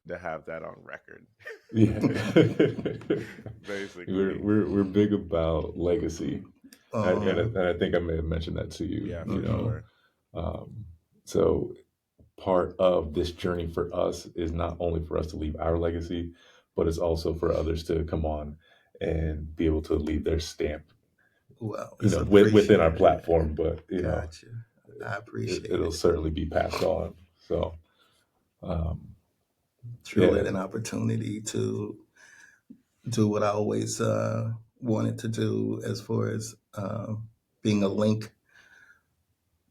to have that on record. Yeah. Basically. We're big about legacy. And I think I may have mentioned that to you, Yeah, you for know. sure. Um, so part of this journey for us is not only for us to leave our legacy, but it's also for others to come on and be able to leave their stamp, Well, you it's know, within our appreciated. platform. But you know, Gotcha. I appreciate it'll it. certainly be passed on. So um, Truly yeah, an opportunity to do what I always wanted to do as far as being a link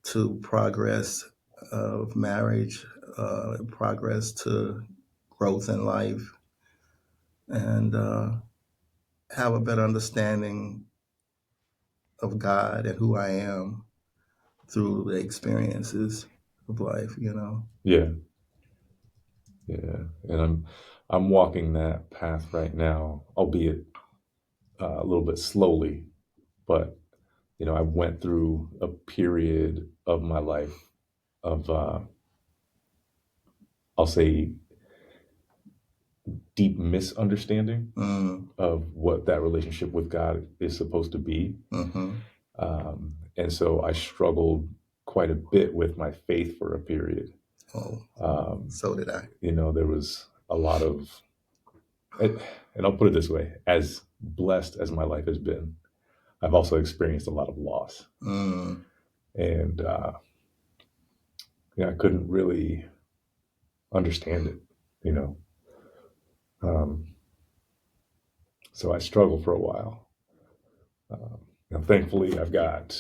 to progress of marriage, progress to growth in life, and have a better understanding of God and who I am through the experiences of life, you know. yeah, yeah. And I'm walking that path right now, albeit a little bit slowly, but you know, I went through a period of my life of, I'll say, deep misunderstanding Mm, of what that relationship with God is supposed to be. mm-hmm. And so I struggled quite a bit with my faith for a period. Oh, Um, so did I. you know, there was a lot of, and I'll put it this way, as blessed as my life has been, I've also experienced a lot of loss. Mm, And yeah, I couldn't really understand it, you know. Um, so I struggled for a while. Now, thankfully, I've got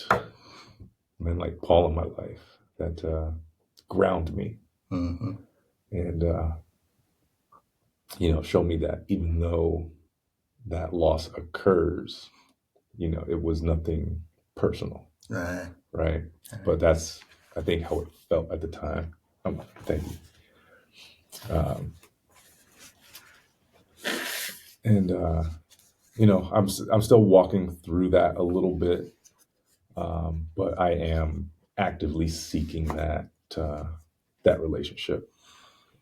men like Paul in my life that ground me mm-hmm. and, you know, show me that even though that loss occurs, you know, it was nothing personal, Right. right? Right. But that's, I think, how it felt at the time. Thank you. Um, and you know, I'm still walking through that a little bit, but I am actively seeking that relationship.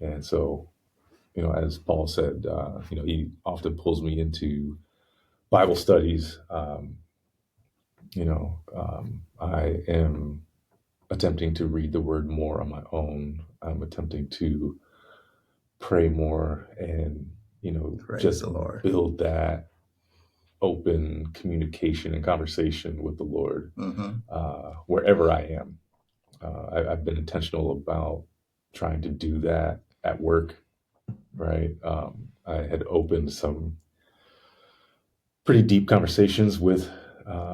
And so, you know, as Paul said, you know, he often pulls me into Bible studies. I am attempting to read the Word more on my own. I'm attempting to pray more, and you know, Praise just the Lord. build that open communication and conversation with the Lord Mm-hmm. wherever I am. I've been intentional about trying to do that at work. Right, I had opened some pretty deep conversations with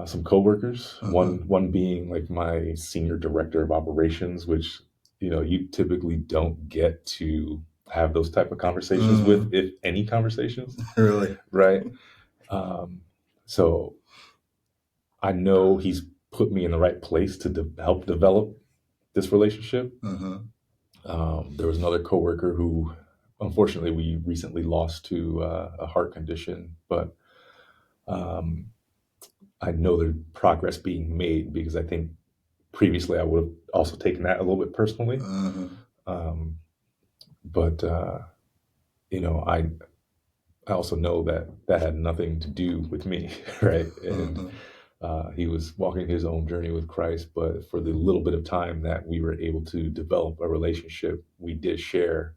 some coworkers. Mm-hmm. One being like my senior director of operations, which you know you typically don't get to have those type of conversations with, Mm, if any conversations, really. right? Um, so I know he's put me in the right place to help develop this relationship. Mm-hmm. There was another coworker who, unfortunately, we recently lost to a heart condition, but um, I know there's progress being made because I think previously I would have also taken that a little bit personally. Mm-hmm. Um, but you know, I also know that that had nothing to do with me, right? And Mm-hmm. he was walking his own journey with Christ, but for the little bit of time that we were able to develop a relationship, we did share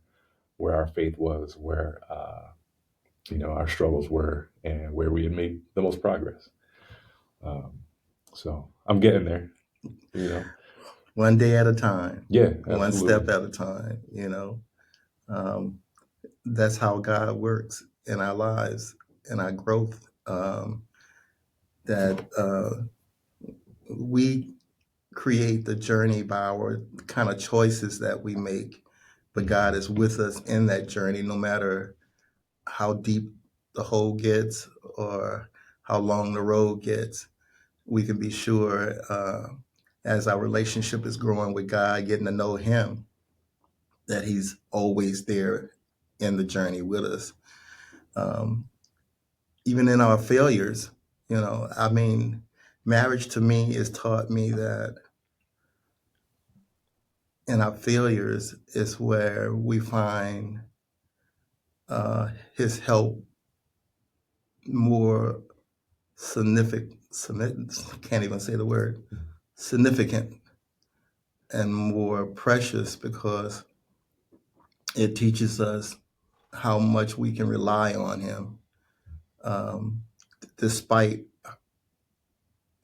where our faith was, where you know our struggles were, and where we had made the most progress. Um, so I'm getting there, you know. One day at a time, Yeah, one step absolutely. at a time, you know. Um, that's how God works in our lives, in our growth. That we create the journey by our kind of choices that we make, but God is with us in that journey, no matter how deep the hole gets or how long the road gets. We can be sure as our relationship is growing with God, getting to know Him, that He's always there in the journey with us. Um, Even in our failures, you know, I mean, marriage to me has taught me that in our failures is where we find his help more can't even say the word, significant and more precious because it teaches us how much we can rely on him, um, despite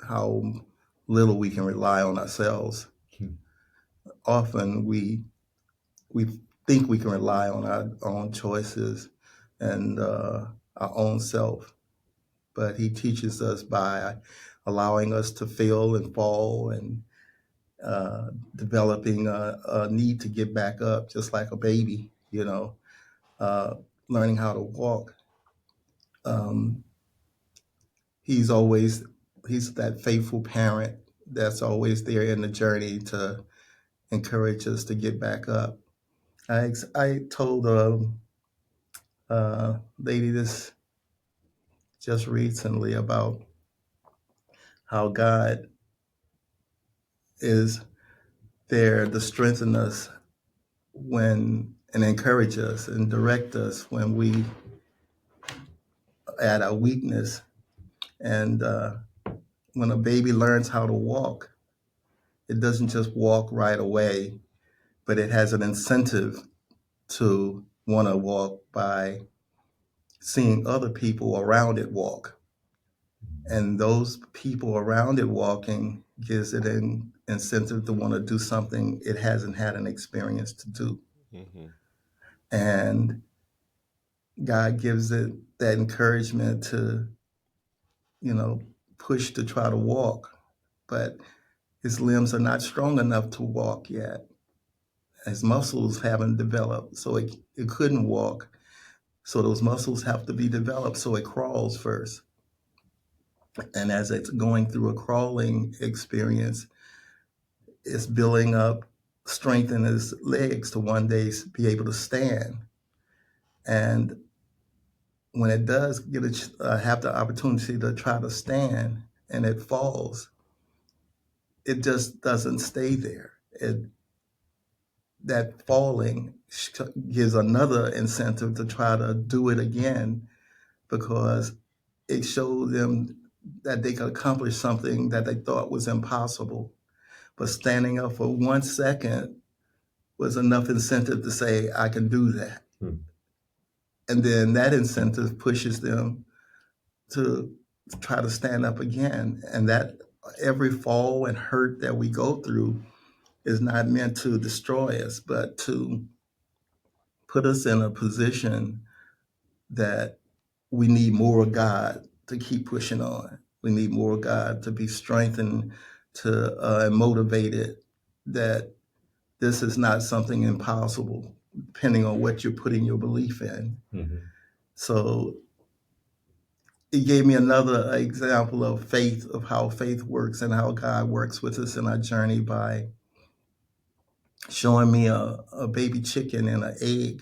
how little we can rely on ourselves. Hmm. Often we think we can rely on our own choices and our own self, but he teaches us by allowing us to fail and fall and developing a need to get back up, just like a baby, uh, learning how to walk. Um, he's always he's that faithful parent that's always there in the journey to encourage us to get back up. I told a lady this just recently about how God is there to strengthen us when and encourage us and direct us when we at our weakness. And when a baby learns how to walk, it doesn't just walk right away, but it has an incentive to want to walk by seeing other people around it walk. And those people around it walking gives it an incentive to want to do something it hasn't had an experience to do. Hmm. And God gives it that encouragement to, you know, push to try to walk, but his limbs are not strong enough to walk yet. His muscles haven't developed, so it couldn't walk. So those muscles have to be developed, so it crawls first. And as it's going through a crawling experience, it's building up strength in his legs to one day be able to stand. And when it does have the opportunity to try to stand and it falls, it just doesn't stay there. That falling gives another incentive to try to do it again because it showed them that they could accomplish something that they thought was impossible. But standing up for 1 second was enough incentive to say, I can do that. Hmm. And then that incentive pushes them to try to stand up again. And that every fall and hurt that we go through is not meant to destroy us, but to put us in a position that we need more of God to keep pushing on. We need more of God to be strengthened to and motivated that this is not something impossible, depending on what you're putting your belief in. Mm-hmm. So it gave me another example of faith, of how faith works and how God works with us in our journey by showing me a baby chicken and an egg.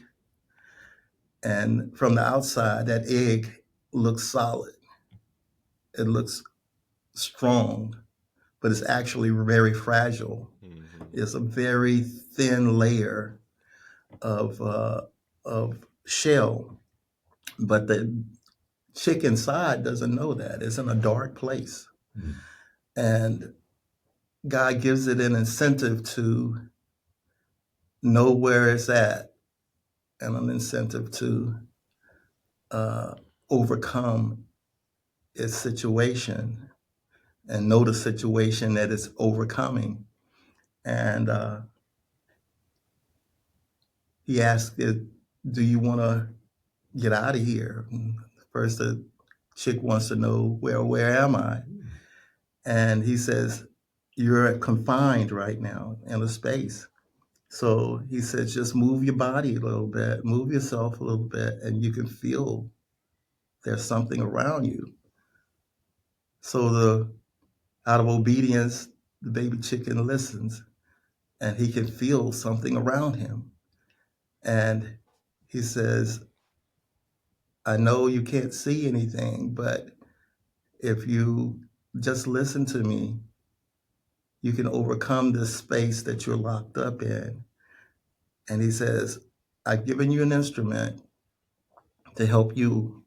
And from the outside, that egg looks solid. It looks strong, but it's actually very fragile. Hmm. It's a very thin layer of shell, but the chick inside doesn't know that. It's in a dark place. Mm-hmm. And God gives it an incentive to know where it's at and an incentive to uh, overcome its situation and know the situation that it's overcoming. And he asked it, do you want to get out of here? And first, the chick wants to know, well, where am I? And he says, you're confined right now in a space. So he says, just move your body a little bit, move yourself a little bit, and you can feel there's something around you. So out of obedience, the baby chicken listens and he can feel something around him. And he says, I know you can't see anything, but if you just listen to me, you can overcome this space that you're locked up in. And he says, I've given you an instrument. to help you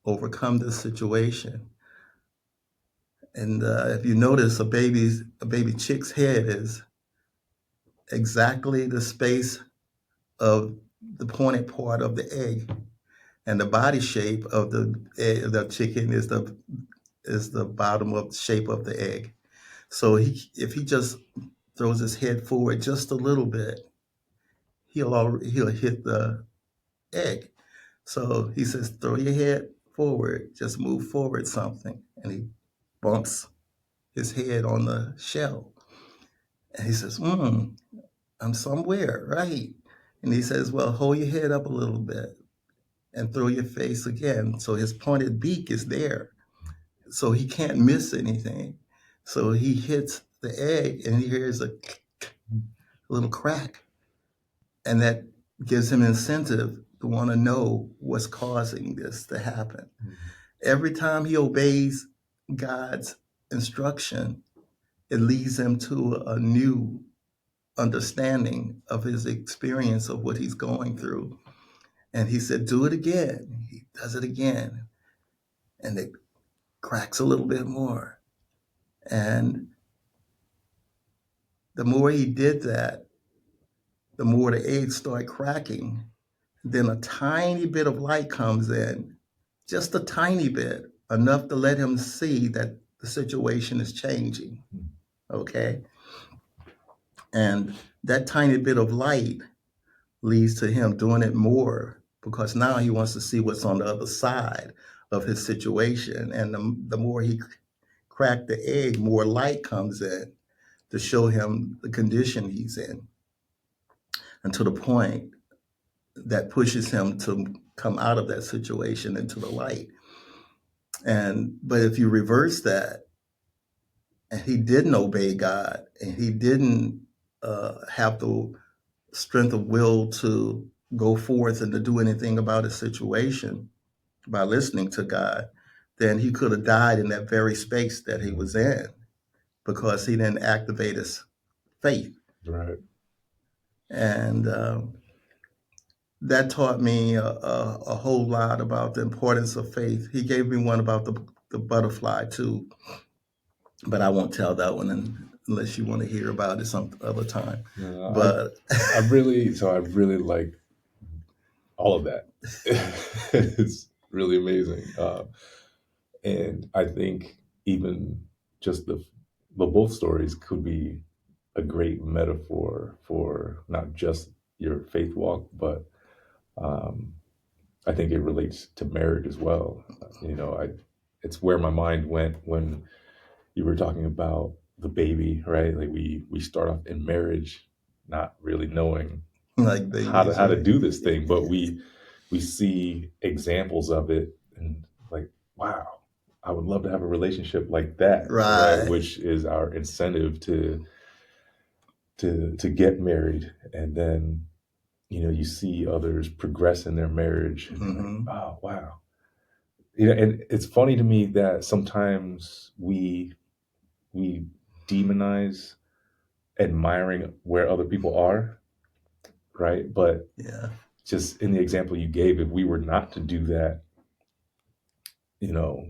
overcome this situation. And if you notice, a baby chick's head is exactly the space of the pointed part of the egg, and the body shape of the chicken is the bottom of the shape of the egg. So if he just throws his head forward just a little bit, he'll hit the egg. So he says, throw your head forward, just move forward something, and he bumps his head on the shell. And he says, I'm somewhere, right? And he says, well, hold your head up a little bit and throw your face again. So his pointed beak is there. So he can't miss anything. So he hits the egg and he hears a little crack. And that gives him incentive to want to know what's causing this to happen. Every time he obeys God's instruction, it leads him to a new understanding of his experience of what he's going through. And he said, do it again. He does it again. And it cracks a little bit more. And the more he did that, the more the eggs start cracking. Then a tiny bit of light comes in, just a tiny bit, enough to let him see that the situation is changing. Okay. And that tiny bit of light leads to him doing it more, because now he wants to see what's on the other side of his situation. And the more he cracked the egg, more light comes in to show him the condition he's in, and to the point that pushes him to come out of that situation into the light. But if you reverse that, and he didn't obey God, and he didn't have the strength of will to go forth and to do anything about his situation by listening to God, then he could have died in that very space that he was in, because he didn't activate his faith. Right. And that taught me a whole lot about the importance of faith. He gave me one about the butterfly too, but I won't tell that one unless you want to hear about it some other time. But I really like all of that. It's really amazing. And I think even just the both stories could be a great metaphor for not just your faith walk, but I think it relates to marriage as well. It's where my mind went when you were talking about the baby, right? Like we start off in marriage not really knowing like babies, how to right? do this thing, but we see examples of it and like, wow, I would love to have a relationship like that, right? Right. Which is our incentive to get married. And then you see others progress in their marriage and you're like, oh wow. And it's funny to me that sometimes we demonize admiring where other people are, right? But Yeah. just in the example you gave, if we were not to do that,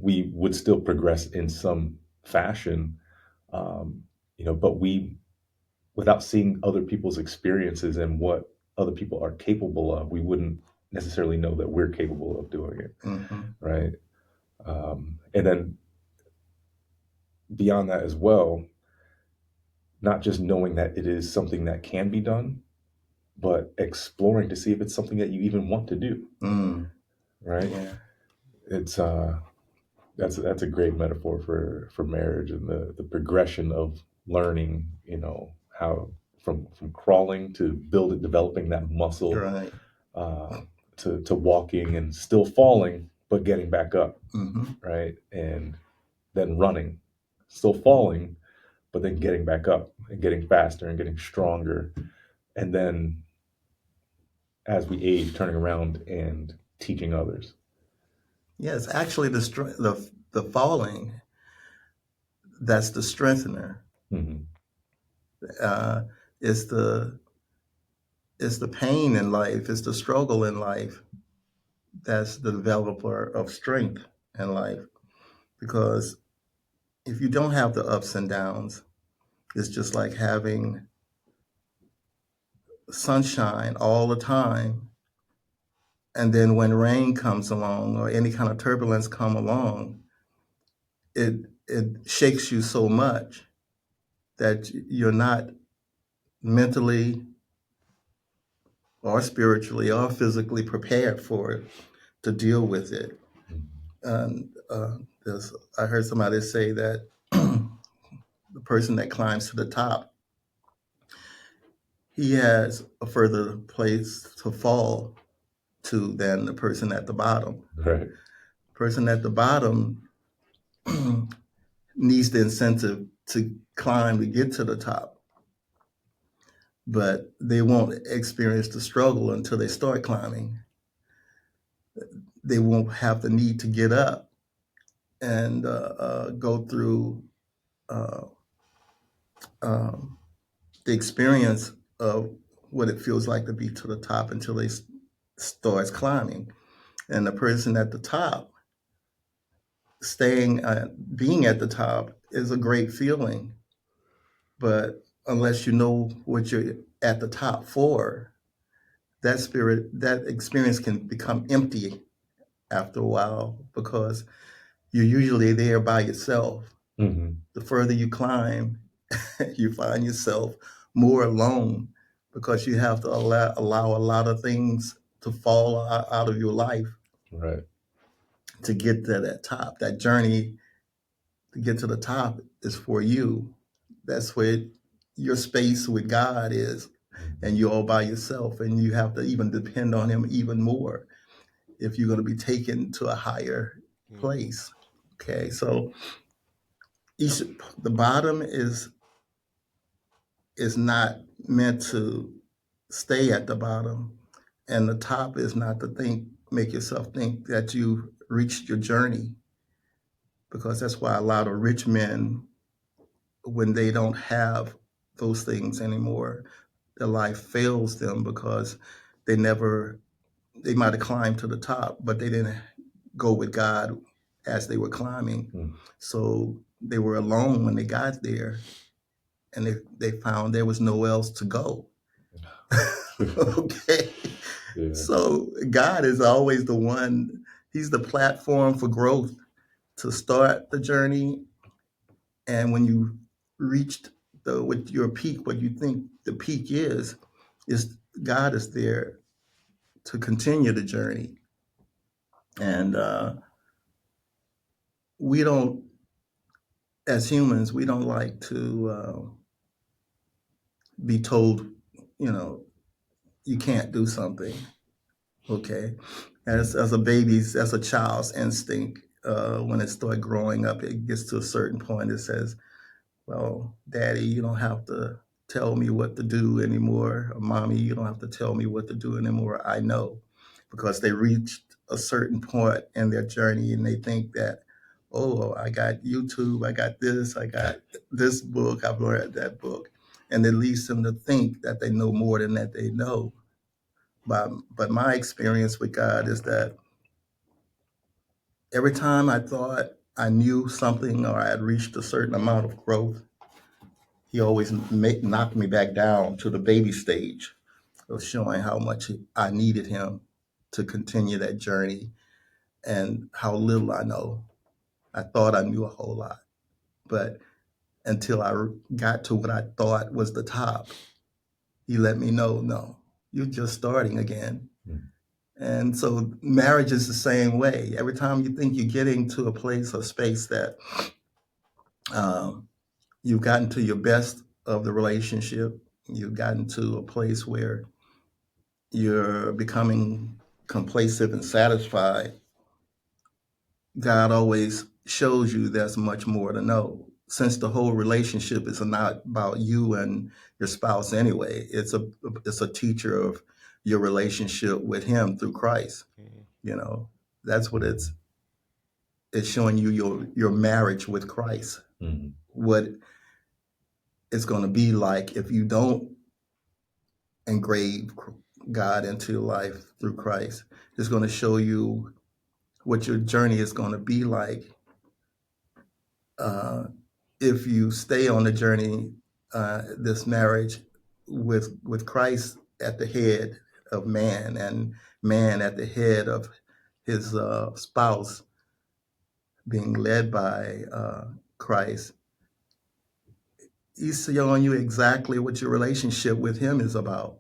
we would still progress in some fashion, um, but without seeing other people's experiences and what other people are capable of, we wouldn't necessarily know that we're capable of doing it, right? And then beyond that as well, not just knowing that it is something that can be done, but exploring to see if it's something that you even want to do, right? Yeah. It's that's a great metaphor for marriage and the progression of learning, how from crawling to developing that muscle, Right. to walking and still falling but getting back up, Mm-hmm. right? And then running, still falling, but then getting back up and getting faster and getting stronger. And then as we age, turning around and teaching others. Yeah, it's actually the falling that's the strengthener. Mm-hmm. Uh, it's the pain in life, it's the struggle in life that's the developer of strength in life. Because if you don't have the ups and downs, it's just like having sunshine all the time. And then when rain comes along or any kind of turbulence come along, it shakes you so much that you're not mentally or spiritually or physically prepared for it to deal with it. And I heard somebody say that the person that climbs to the top, he has a further place to fall to than the person at the bottom. Right. Person at the bottom needs the incentive to climb to get to the top, but they won't experience the struggle until they start climbing. They won't have the need to get up and go through uh, um, the experience of what it feels like to be to the top until they starts climbing. And the person at the top, staying, being at the top is a great feeling, but unless you know what you're at the top for, that experience can become empty after a while because you're usually there by yourself. Mm-hmm. The further you climb, you find yourself more alone because you have to allow a lot of things to fall out of your life Right. to get to that top. That journey to get to the top is for you. That's where your space with God is, and you're all by yourself, and you have to even depend on Him even more if you're going to be taken to a higher Mm-hmm. place. Okay, so each the bottom is not meant to stay at the bottom, and the top is not to make yourself think that you reached your journey, because that's why a lot of rich men, when they don't have those things anymore, their life fails them because they never they might have climbed to the top, but they didn't go with God as they were climbing. Mm. So they were alone when they got there, and they found there was nowhere else to go. Okay. Yeah. So God is always the one, He's the platform for growth to start the journey. And when you reached with your peak, what you think the peak is God is there to continue the journey. And we don't, as humans, we don't like to be told, you know, you can't do something. Okay, as a baby's, as a child's instinct, when it starts growing up, it gets to a certain point. It says, "Well, Daddy, you don't have to tell me what to do anymore. Or, Mommy, you don't have to tell me what to do anymore. I know," because they reached a certain point in their journey, and they think that, "Oh, I got YouTube, I got this, I got this book, I've learned that book," and it leads them to think that they know more than that they know. But my experience with God is that every time I thought I knew something or I had reached a certain amount of growth, He always knocked me back down to the baby stage of showing how much I needed Him to continue that journey and how little I know. I thought I knew a whole lot, but until I got to what I thought was the top, He let me know, no, you're just starting again. Mm. And so marriage is the same way. Every time you think you're getting to a place or space that um, you've gotten to your best of the relationship, you've gotten to a place where you're becoming complacent and satisfied, God always shows you there's much more to know. Since the whole relationship is not about you and your spouse anyway, it's a teacher of your relationship with Him through Christ. Mm-hmm. You know, that's what it's showing you your marriage with Christ. Mm-hmm. What it's going to be like if you don't engrave God into your life through Christ. It's going to show you what your journey is going to be like uh, if you stay on the journey, this marriage with Christ at the head of man and man at the head of his spouse, being led by Christ. He's showing you exactly what your relationship with him is about.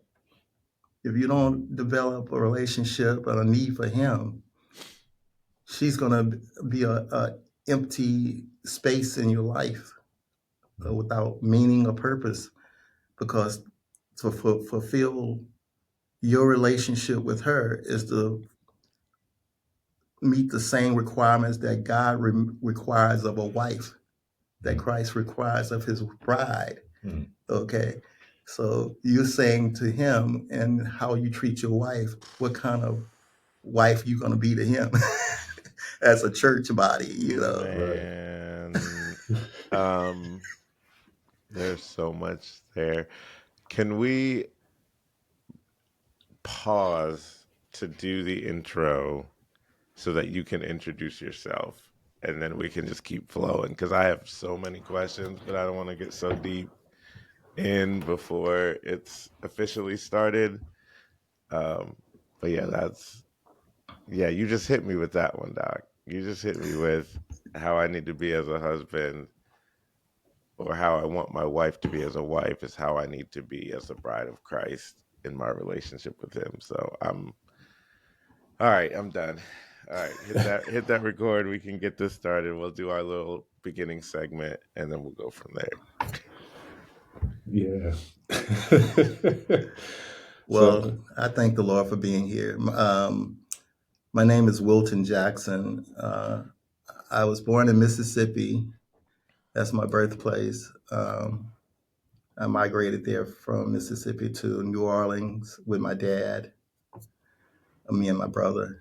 If you don't develop a relationship and a need for him, she's going to be a empty space in your life without meaning or purpose, because to fulfill your relationship with her is to meet the same requirements that God requires of a wife, that Christ requires of his bride. Mm. Okay. So you're saying to him, and how you treat your wife, what kind of wife you going to be to him as a church body, you know? Right. Man, um, there's so much there. Can we pause to do the intro so that you can introduce yourself? And then we can just keep flowing because I have so many questions, but I don't want to get so deep in before it's officially started. Um, but yeah, you just hit me with that one, Doc. You just hit me with how I need to be as a husband, or how I want my wife to be as a wife is how I need to be as a bride of Christ in my relationship with him. So I'm all right, I'm done. All right, hit that record. We can get this started. We'll do our little beginning segment and then we'll go from there. Yeah. So, Well, I thank the Lord for being here. My name is Wilton Jackson. I was born in Mississippi. That's my birthplace. I migrated there from Mississippi to New Orleans with my dad, me and my brother,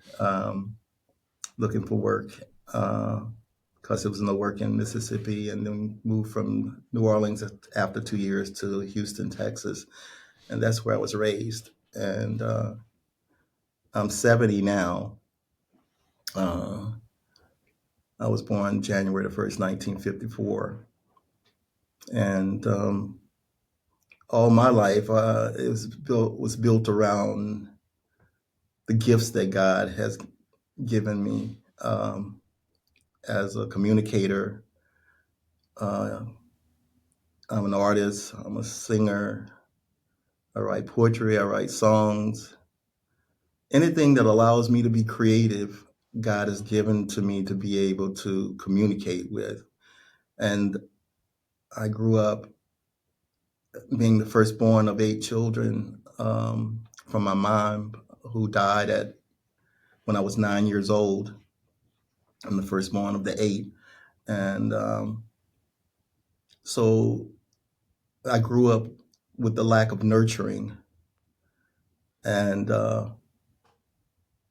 looking for work because there was no work in Mississippi, and then moved from New Orleans after 2 years to Houston, Texas. And that's where I was raised. And I'm 70 now. I was born January the 1st, 1954. And all my life it was built around the gifts that God has given me as a communicator. I'm an artist. I'm a singer. I write poetry. I write songs. Anything that allows me to be creative, God has given to me to be able to communicate with. And I grew up being the firstborn of 8 children from my mom, who died when I was 9 years old. I'm the firstborn of the 8. And so I grew up with the lack of nurturing. And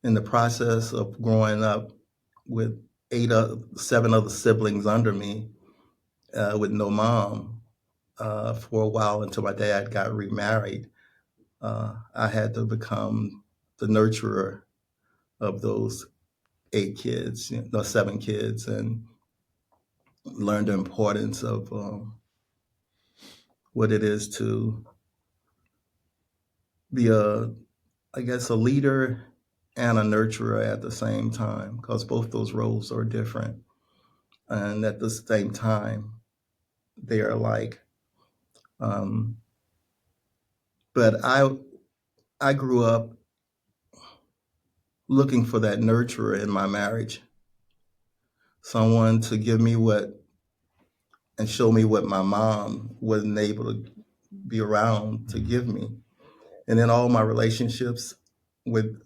in the process of growing up with 7 other siblings under me, with no mom, for a while until my dad got remarried, I had to become the nurturer of those 8 kids, those 7 kids, and learn the importance of what it is to be I guess, a leader and a nurturer at the same time, because both those roles are different. And at the same time, they are alike. Um, but I grew up looking for that nurturer in my marriage, someone to give me and show me what my mom wasn't able to be around to give me. And in all my relationships with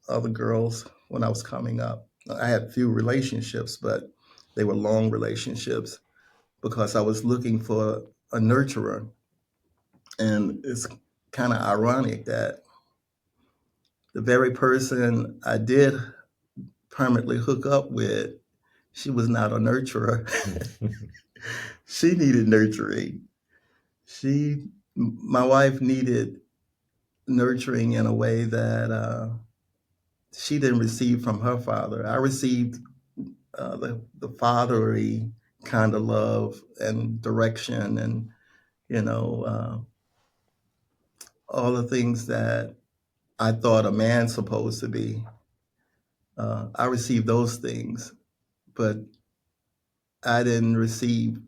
other girls when I was coming up, I had few relationships, but they were long relationships because I was looking for a nurturer. And it's kind of ironic that the very person I did permanently hook up with, she was not a nurturer. She needed nurturing. My wife needed nurturing in a way that she didn't receive from her father. I received the fatherly kind of love and direction, and you know, all the things that I thought a man's supposed to be. I received those things, but I didn't receive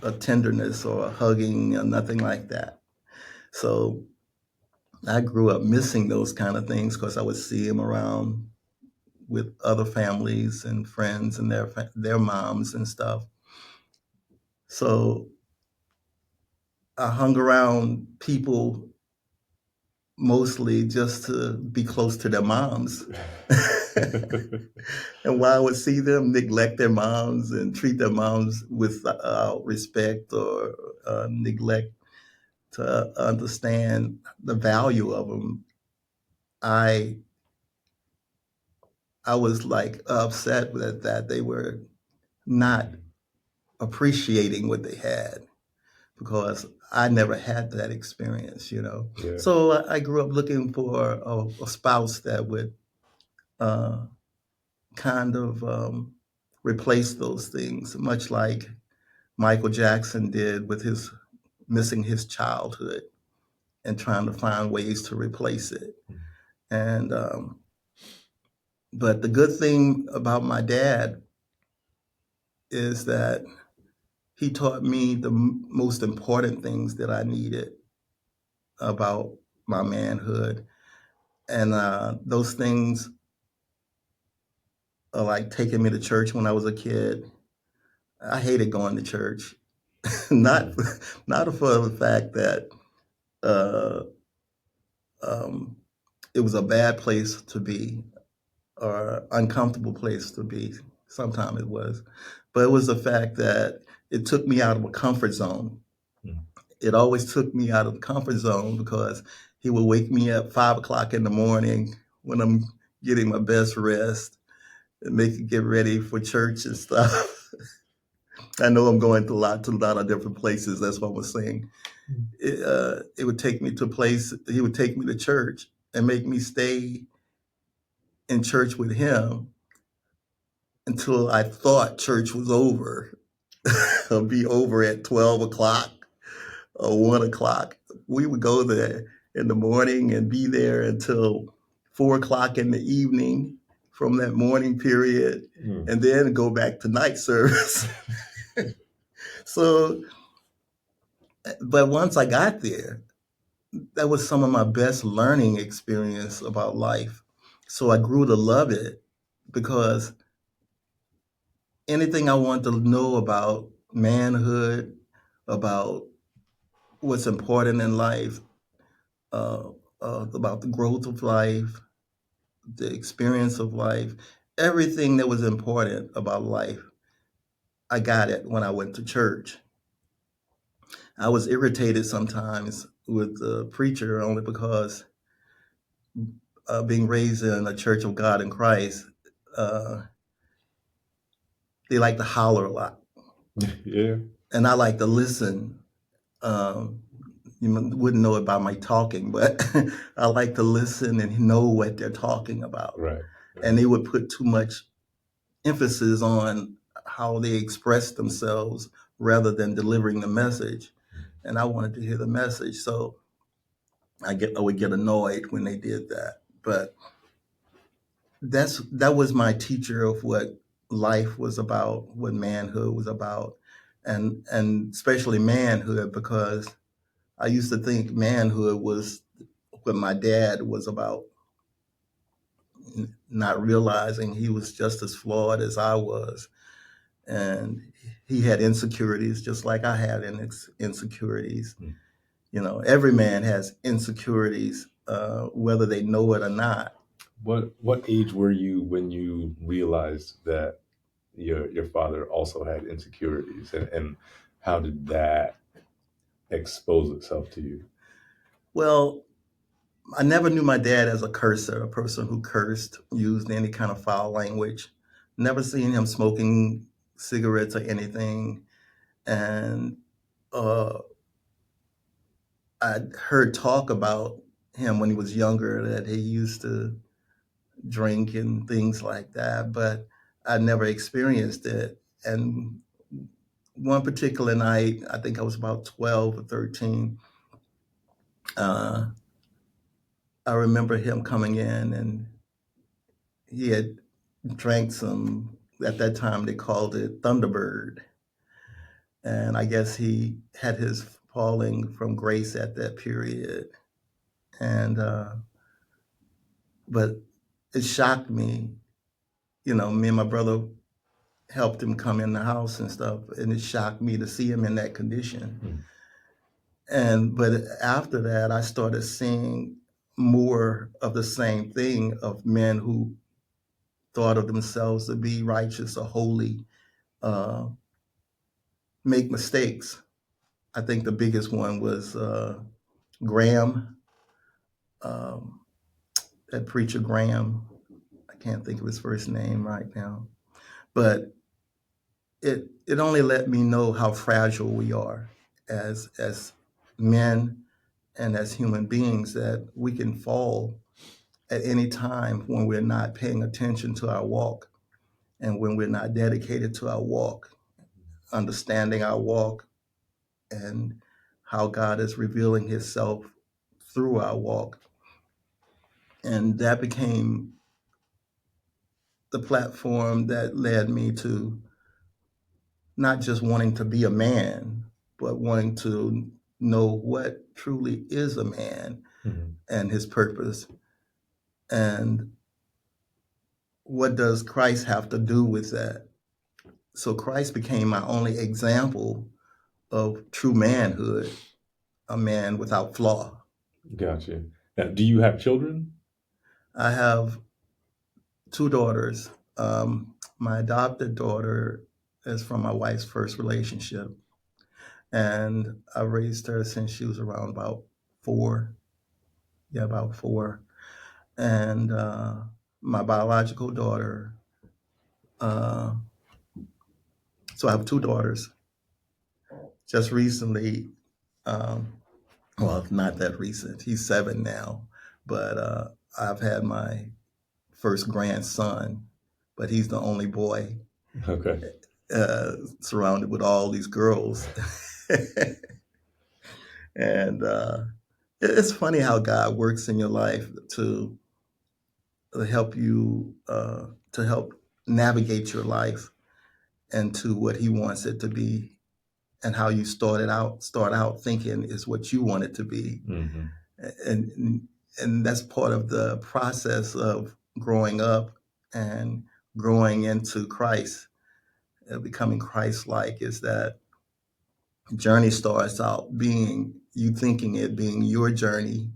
a tenderness or a hugging or nothing like that. So I grew up missing those kind of things because I would see him around with other families and friends and their moms and stuff. So I hung around people mostly just to be close to their moms. And while I would see them neglect their moms and treat their moms without respect or neglect to understand the value of them, I was like upset that they were not appreciating what they had, because I never had that experience, you know. Yeah. So I grew up looking for a spouse that would uh, kind of replace those things, much like Michael Jackson did with his missing his childhood and trying to find ways to replace it. And but the good thing about my dad is that he taught me the most important things that I needed about my manhood. And those things are like taking me to church when I was a kid. I hated going to church, not not for the fact that uh, um, it was a bad place to be or uncomfortable place to be. Sometimes it was, but it was the fact that it took me out of a comfort zone. Mm. It always took me out of the comfort zone because he would wake me up 5 o'clock in the morning when I'm getting my best rest and make it get ready for church and stuff. I know I'm going to a lot of different places. That's what I was saying. It would take me to a place. He would take me to church and make me stay in church with him until I thought church was over. It'll be over at 12 o'clock or 1 o'clock. We would go there in the morning and be there until 4 o'clock in the evening from that morning period, and then go back to night service. So, but once I got there, that was some of my best learning experience about life. So I grew to love it because anything I wanted to know about manhood, about what's important in life, uh, about the growth of life, the experience of life, everything that was important about life, I got it when I went to church. I was irritated sometimes with the preacher only because being raised in a Church of God in Christ, uh, they like to holler a lot. Yeah. And I like to listen. Um, you wouldn't know it by my talking, but I like to listen and know what they're talking about. Right. And they would put too much emphasis on how they express themselves rather than delivering the message. And I wanted to hear the message. So I would get annoyed when they did that. But that was my teacher of what life was about, what manhood was about, and especially manhood, because I used to think manhood was what my dad was about, not realizing he was just as flawed as I was, and he had insecurities just like I had insecurities. Mm. You know, every man has insecurities, whether they know it or not. What age were you when you realized that your father also had insecurities, and how did that expose itself to you? Well, I never knew my dad as a cursor, a person who cursed, used any kind of foul language. Never seen him smoking cigarettes or anything. And I heard talk about him when he was younger that he used to drink and things like that, but I never experienced it. And one particular night, I think I was about 12 or 13, uh, I remember him coming in and he had drank some, at that time they called it Thunderbird. And I guess he had his falling from grace at that period. And, but it shocked me. Me and my brother helped him come in the house and stuff, and it shocked me to see him in that condition. Mm. But after that, I started seeing more of the same thing of men who thought of themselves to be righteous or holy, uh, make mistakes. I think the biggest one was Graham, um, that preacher Graham. I can't think of his first name right now, but it only let me know how fragile we are as men and as human beings, that we can fall at any time when we're not paying attention to our walk and when we're not dedicated to our walk, understanding our walk and how God is revealing himself through our walk. And that became the platform that led me to not just wanting to be a man, but wanting to know what truly is a man Mm-hmm. and his purpose. And what does Christ have to do with that? So Christ became my only example of true manhood, a man without flaw. Gotcha. Now, do you have children? I have two daughters. My adopted daughter is from my wife's first relationship, and I raised her since she was around about 4. Yeah, about 4. And my biological daughter. Uh, so I have two daughters. Just recently, um, well, not that recent. He's 7 now, but I've had my first grandson, but he's the only boy, Okay. surrounded with all these girls. And it's funny how God works in your life to help you, to help navigate your life into what He wants it to be, and how you start out thinking is what you want it to be. Mm-hmm. and and that's part of the process of growing up and growing into Christ, becoming Christ-like, is that journey starts out being you thinking it being your journey,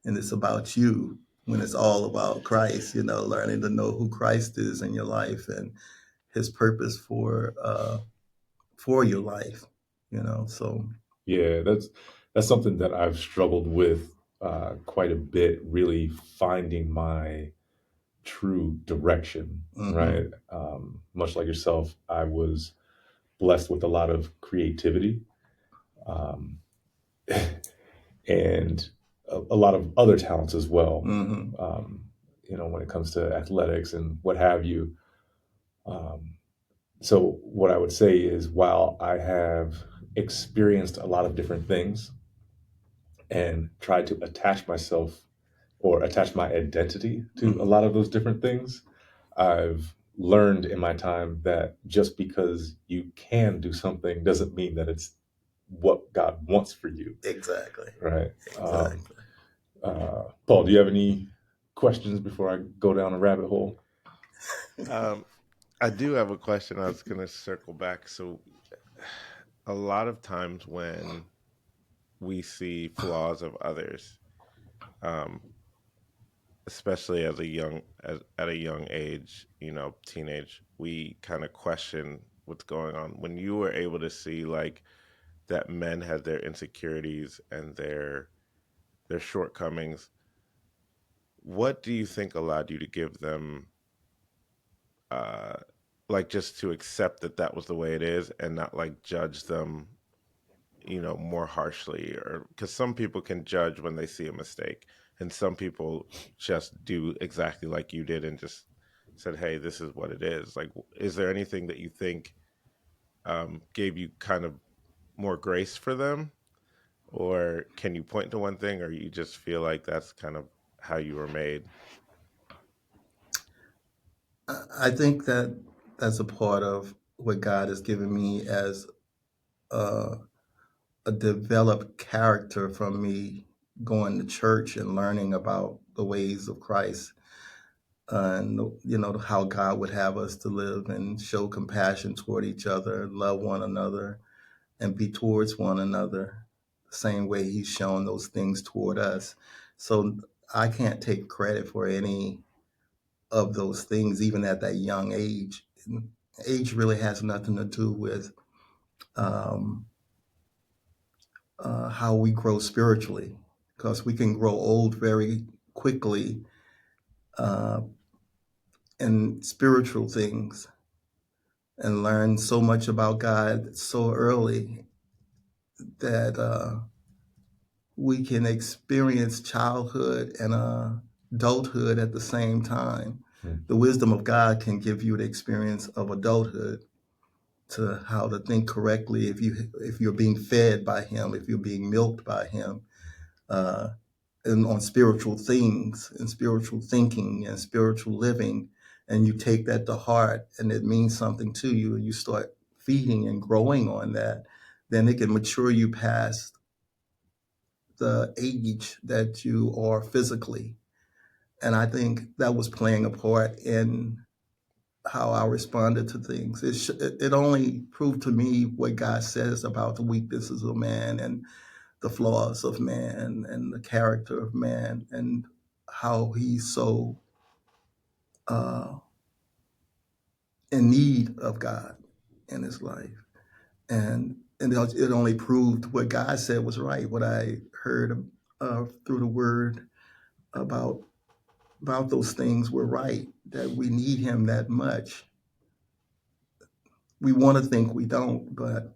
and it's about you when it's all about Christ. Learning to know who Christ is in your life and His purpose for your life. So. Yeah, that's something that I've struggled with quite a bit, really finding my true direction, Hmm. right? Much like yourself, I was blessed with a lot of creativity, um, and a lot of other talents as well. Hmm. Um, when it comes to athletics and what have you. Um, so what I would say is, while I have experienced a lot of different things and tried to attach myself or attach my identity to a Hmm. lot of those different things, I've learned in my time that just because you can do something doesn't mean that it's what God wants for you, Exactly. right? Exactly. Paul, do you have any questions before I go down a rabbit hole? Um, I do have a question. I was going to circle back. So, a lot of times when we see flaws of others, um, especially at a young age, teenage, we kind of question what's going on. When you were able to see like that men had their insecurities and their shortcomings, what do you think allowed you to give them uh like just to accept that that was the way it is and not like judge them, more harshly? Or because some people can judge when they see a mistake and some people just do exactly like you did and just said, "Hey, this is what it is." Like, is there anything that you think gave you kind of more grace for them, or can you point to one thing, or you just feel like that's kind of how you were made? I think that that's a part of what God has given me as uh, a developed character from me going to church and learning about the ways of Christ, and how God would have us to live and show compassion toward each other, love one another, and be towards one another the same way He's shown those things toward us. So I can't take credit for any of those things, even at that young age. Age really has nothing to do with um, how we grow spiritually, because we can grow old very quickly uh, in spiritual things and learn so much about God so early that we can experience childhood and adulthood at the same time. The wisdom of God can give you the experience of adulthood to how to think correctly if you're being fed by Him, if you're being milked by Him, uh, and on spiritual things and spiritual thinking and spiritual living, and you take that to heart and it means something to you, and you start feeding and growing on that, then it can mature you past the age that you are physically. And I think that was playing a part in how I responded to things. It only proved to me what God says about the weaknesses of man and the flaws of man and the character of man and how he's so uh, in need of God in his life. And it only proved what God said was right, what I heard through the word about those things were right, that we need him that much. We want to think we don't, but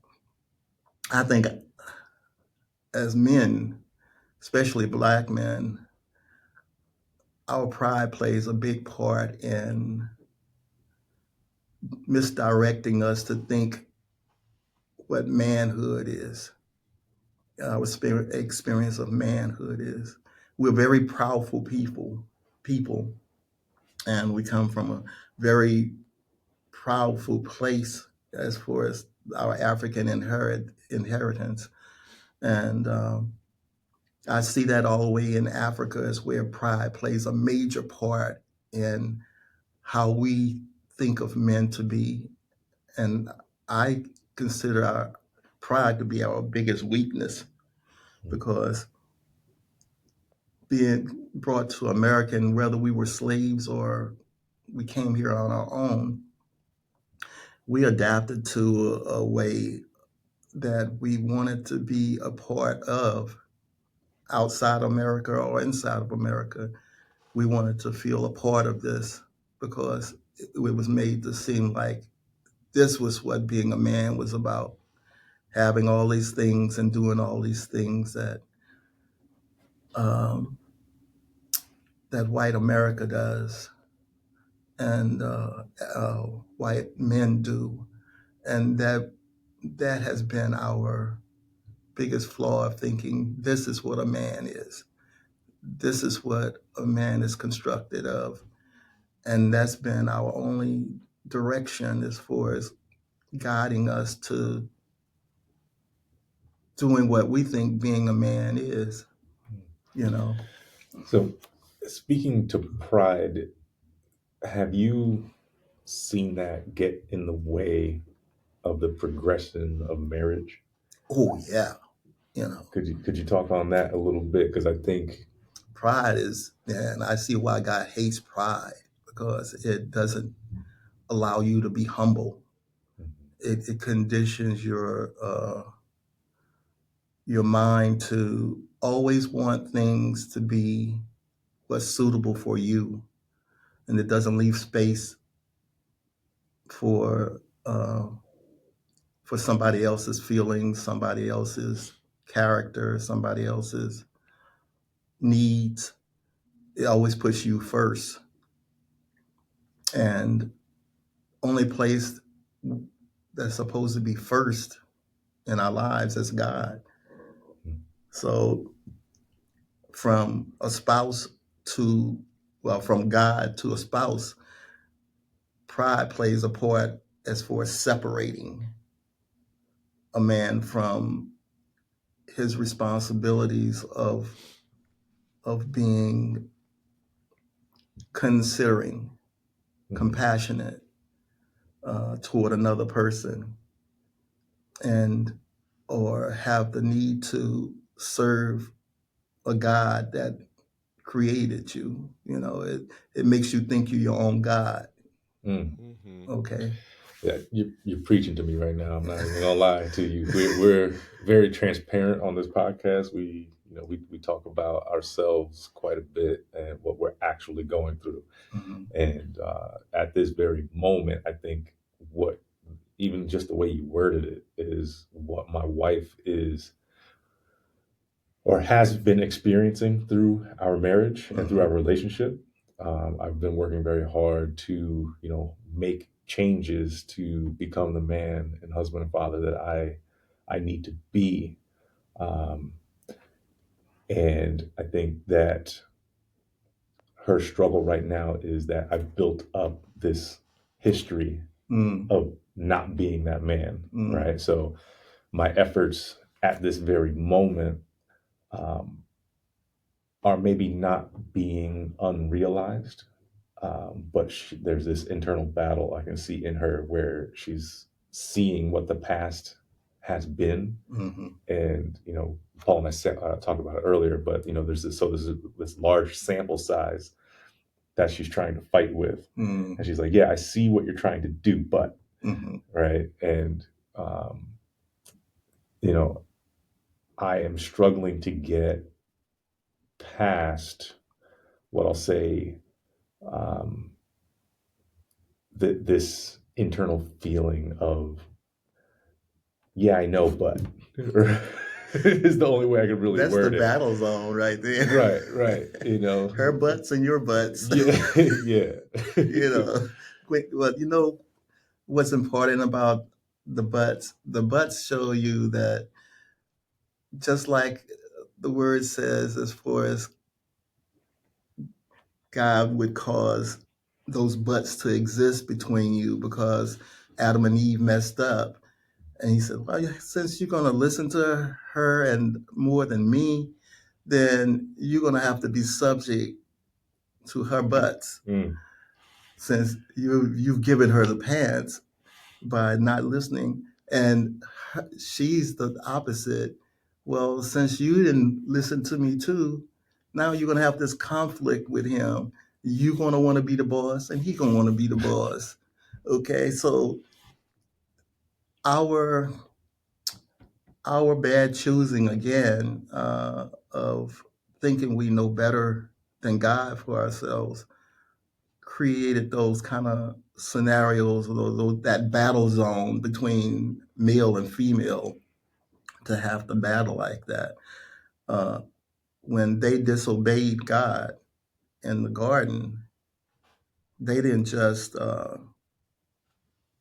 I think as men, especially black men, our pride plays a big part in misdirecting us to think what manhood is, our experience of manhood is. We're very proudful people, and we come from a very proudful place as far as our African inheritance. And I see that all the way in Africa, is where pride plays a major part in how we think of men to be. And I consider our pride to be our biggest weakness, because being brought to America, and whether we were slaves or we came here on our own, we adapted to a way that we wanted to be a part of outside America or inside of America. We wanted to feel a part of this because it was made to seem like this was what being a man was about, having all these things and doing all these things that um, that white America does and white men do, and that has been our biggest flaw of thinking. This is what a man is. This is what a man is constructed of, and that's been our only direction as far as guiding us to doing what we think being a man is. You know. So, speaking to pride, have you seen that get in the way of the progression of marriage? Oh yeah. You know. Could you talk on that a little bit? Because I think Pride is, and I see why God hates pride, because it doesn't allow you to be humble. It conditions your mind to always want things to be what's suitable for you, and it doesn't leave space for uh, for somebody else's feelings, somebody else's character, somebody else's needs. it always puts you first, and only place that's supposed to be first in our lives is God. So from a spouse to, well, from God to a spouse, pride plays a part as far as separating a man from his responsibilities of being considering, compassionate toward another person, and or have the need to serve a God that created you. You know, it makes you think you're your own God. Mm-hmm. Okay. Yeah, you're preaching to me right now. I'm not even gonna lie to you. We're very transparent on this podcast. We talk about ourselves quite a bit and what we're actually going through. Mm-hmm. And at this very moment, I think what, even just the way you worded it, is what my wife is or has been experiencing through our marriage and through our relationship. I've been working very hard to, make changes to become the man and husband and father that I need to be. Um, and I think that her struggle right now is that I've built up this history Mm. of not being that man, Mm. right? So my efforts at this very moment um, are maybe not being unrealized, but there's this internal battle I can see in her where she's seeing what the past has been. Mm-hmm. And Paul and I talked about it earlier, but there's this large sample size that she's trying to fight with. Mm. And she's like, yeah, I see what you're trying to do, but Mm-hmm. right. And um, I am struggling to get past what I'll say, um, this internal feeling of, yeah, I know, but is the only way I can really That's the word it. battle zone right there. Right. Her butts and your butts. Yeah. Well, what's important about the butts? The butts show you that, just like the word says, as far as God would cause those butts to exist between you because Adam and Eve messed up. And he said, well, since you're going to listen to her and more than me, then you're going to have to be subject to her butts, since you've given her the pants by not listening. And she's the opposite. Well, since you didn't listen to me too, now you're going to have this conflict with him. You're going to want to be the boss, and he's going to want to be the boss. Okay, so our bad choosing again, of thinking we know better than God for ourselves, created those kind of scenarios, that battle zone between male and female, to have to battle like that. When they disobeyed God in the garden, they didn't just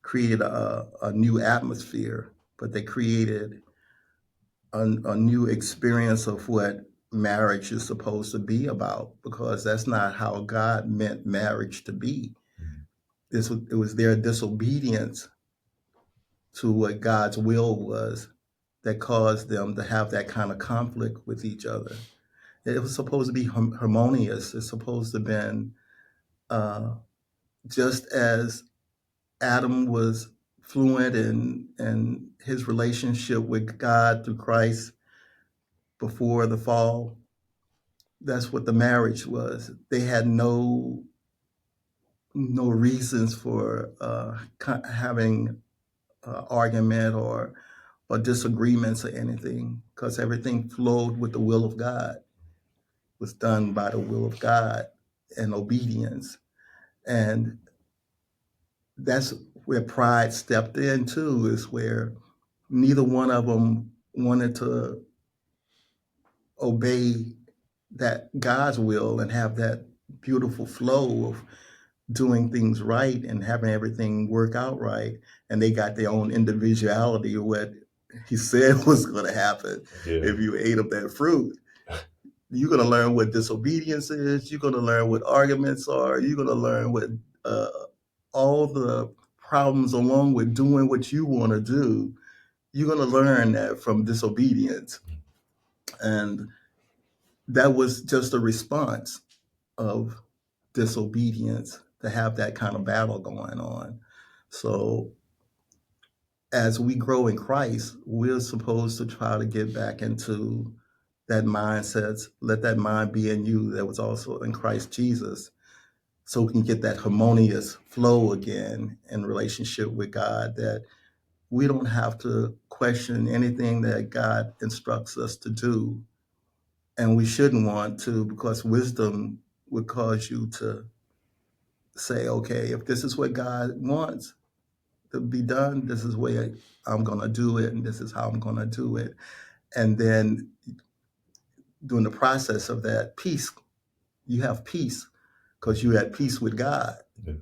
create a new atmosphere, but they created a new experience of what marriage is supposed to be about, because that's not how God meant marriage to be. It was their disobedience to what God's will was that caused them to have that kind of conflict with each other. It was supposed to be harmonious. It's supposed to have been, just as Adam was fluent in his relationship with God through Christ before the fall. That's what the marriage was. They had no reasons for having argument or disagreements or anything, because everything flowed with the will of God, was done by the will of God and obedience. And that's where pride stepped in too, is where neither one of them wanted to obey that God's will and have that beautiful flow of doing things right and having everything work out right. And they got their own individuality of what he said was going to happen Yeah. if you ate of that fruit. You're going to learn what disobedience is. You're going to learn what arguments are. You're going to learn what uh, all the problems along with doing what you want to do. You're going to learn that from disobedience. And that was just a response of disobedience to have that kind of battle going on. So as we grow in Christ, we're supposed to try to get back into that mindset. Let that mind be in you that was also in Christ Jesus, so we can get that harmonious flow again in relationship with God, that we don't have to question anything that God instructs us to do. And we shouldn't want to, because wisdom would cause you to say, okay, if this is what God wants to be done, this is the way I'm going to do it, and this is how I'm going to do it. And then during the process of that peace, you have peace because you're at peace with God. Yeah.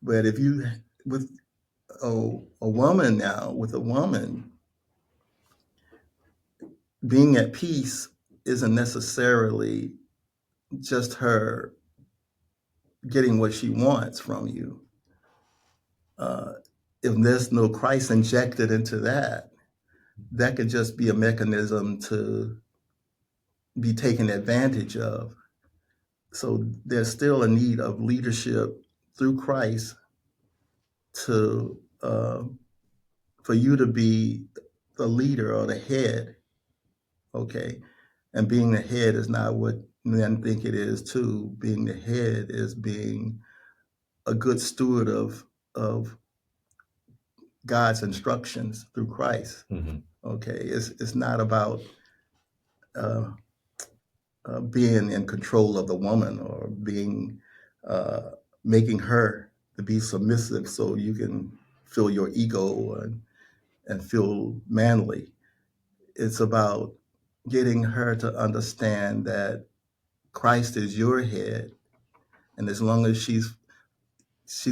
But if you, with a woman now, with a woman, being at peace isn't necessarily just her getting what she wants from you. Uh, if there's no Christ injected into that, that could just be a mechanism to be taken advantage of. So there's still a need of leadership through Christ to for you to be the leader or the head. Okay, and being the head is not what men think it is. Too, being the head is being a good steward of God's instructions through Christ. Mm-hmm. Okay, it's not about uh, being in control of the woman or being uh, making her to be submissive so you can feel your ego and feel manly. It's about getting her to understand that Christ is your head, and as long as she's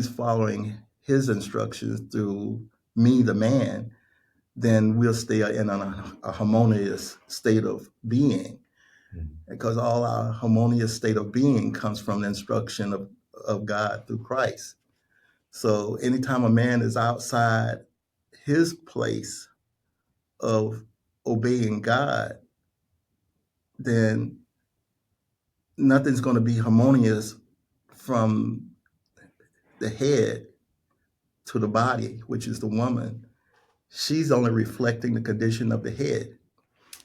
following his instructions through me, the man, then we'll stay in a harmonious state of being, because all our harmonious state of being comes from the instruction of God through Christ. So anytime a man is outside his place of obeying God, then nothing's going to be harmonious from the head to the body, which is the woman. She's only reflecting the condition of the head.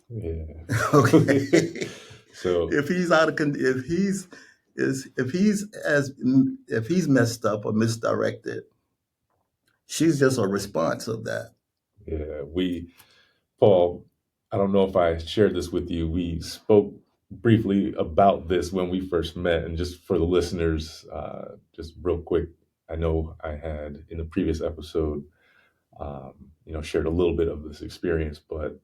Yeah. Okay. So if he's out of if he's messed up or misdirected, she's just a response of that. yeah, Paul, I don't know if I shared this with you. We spoke briefly about this when we first met, and just for the listeners, just real quick, I know I had in the previous episode, shared a little bit of this experience, but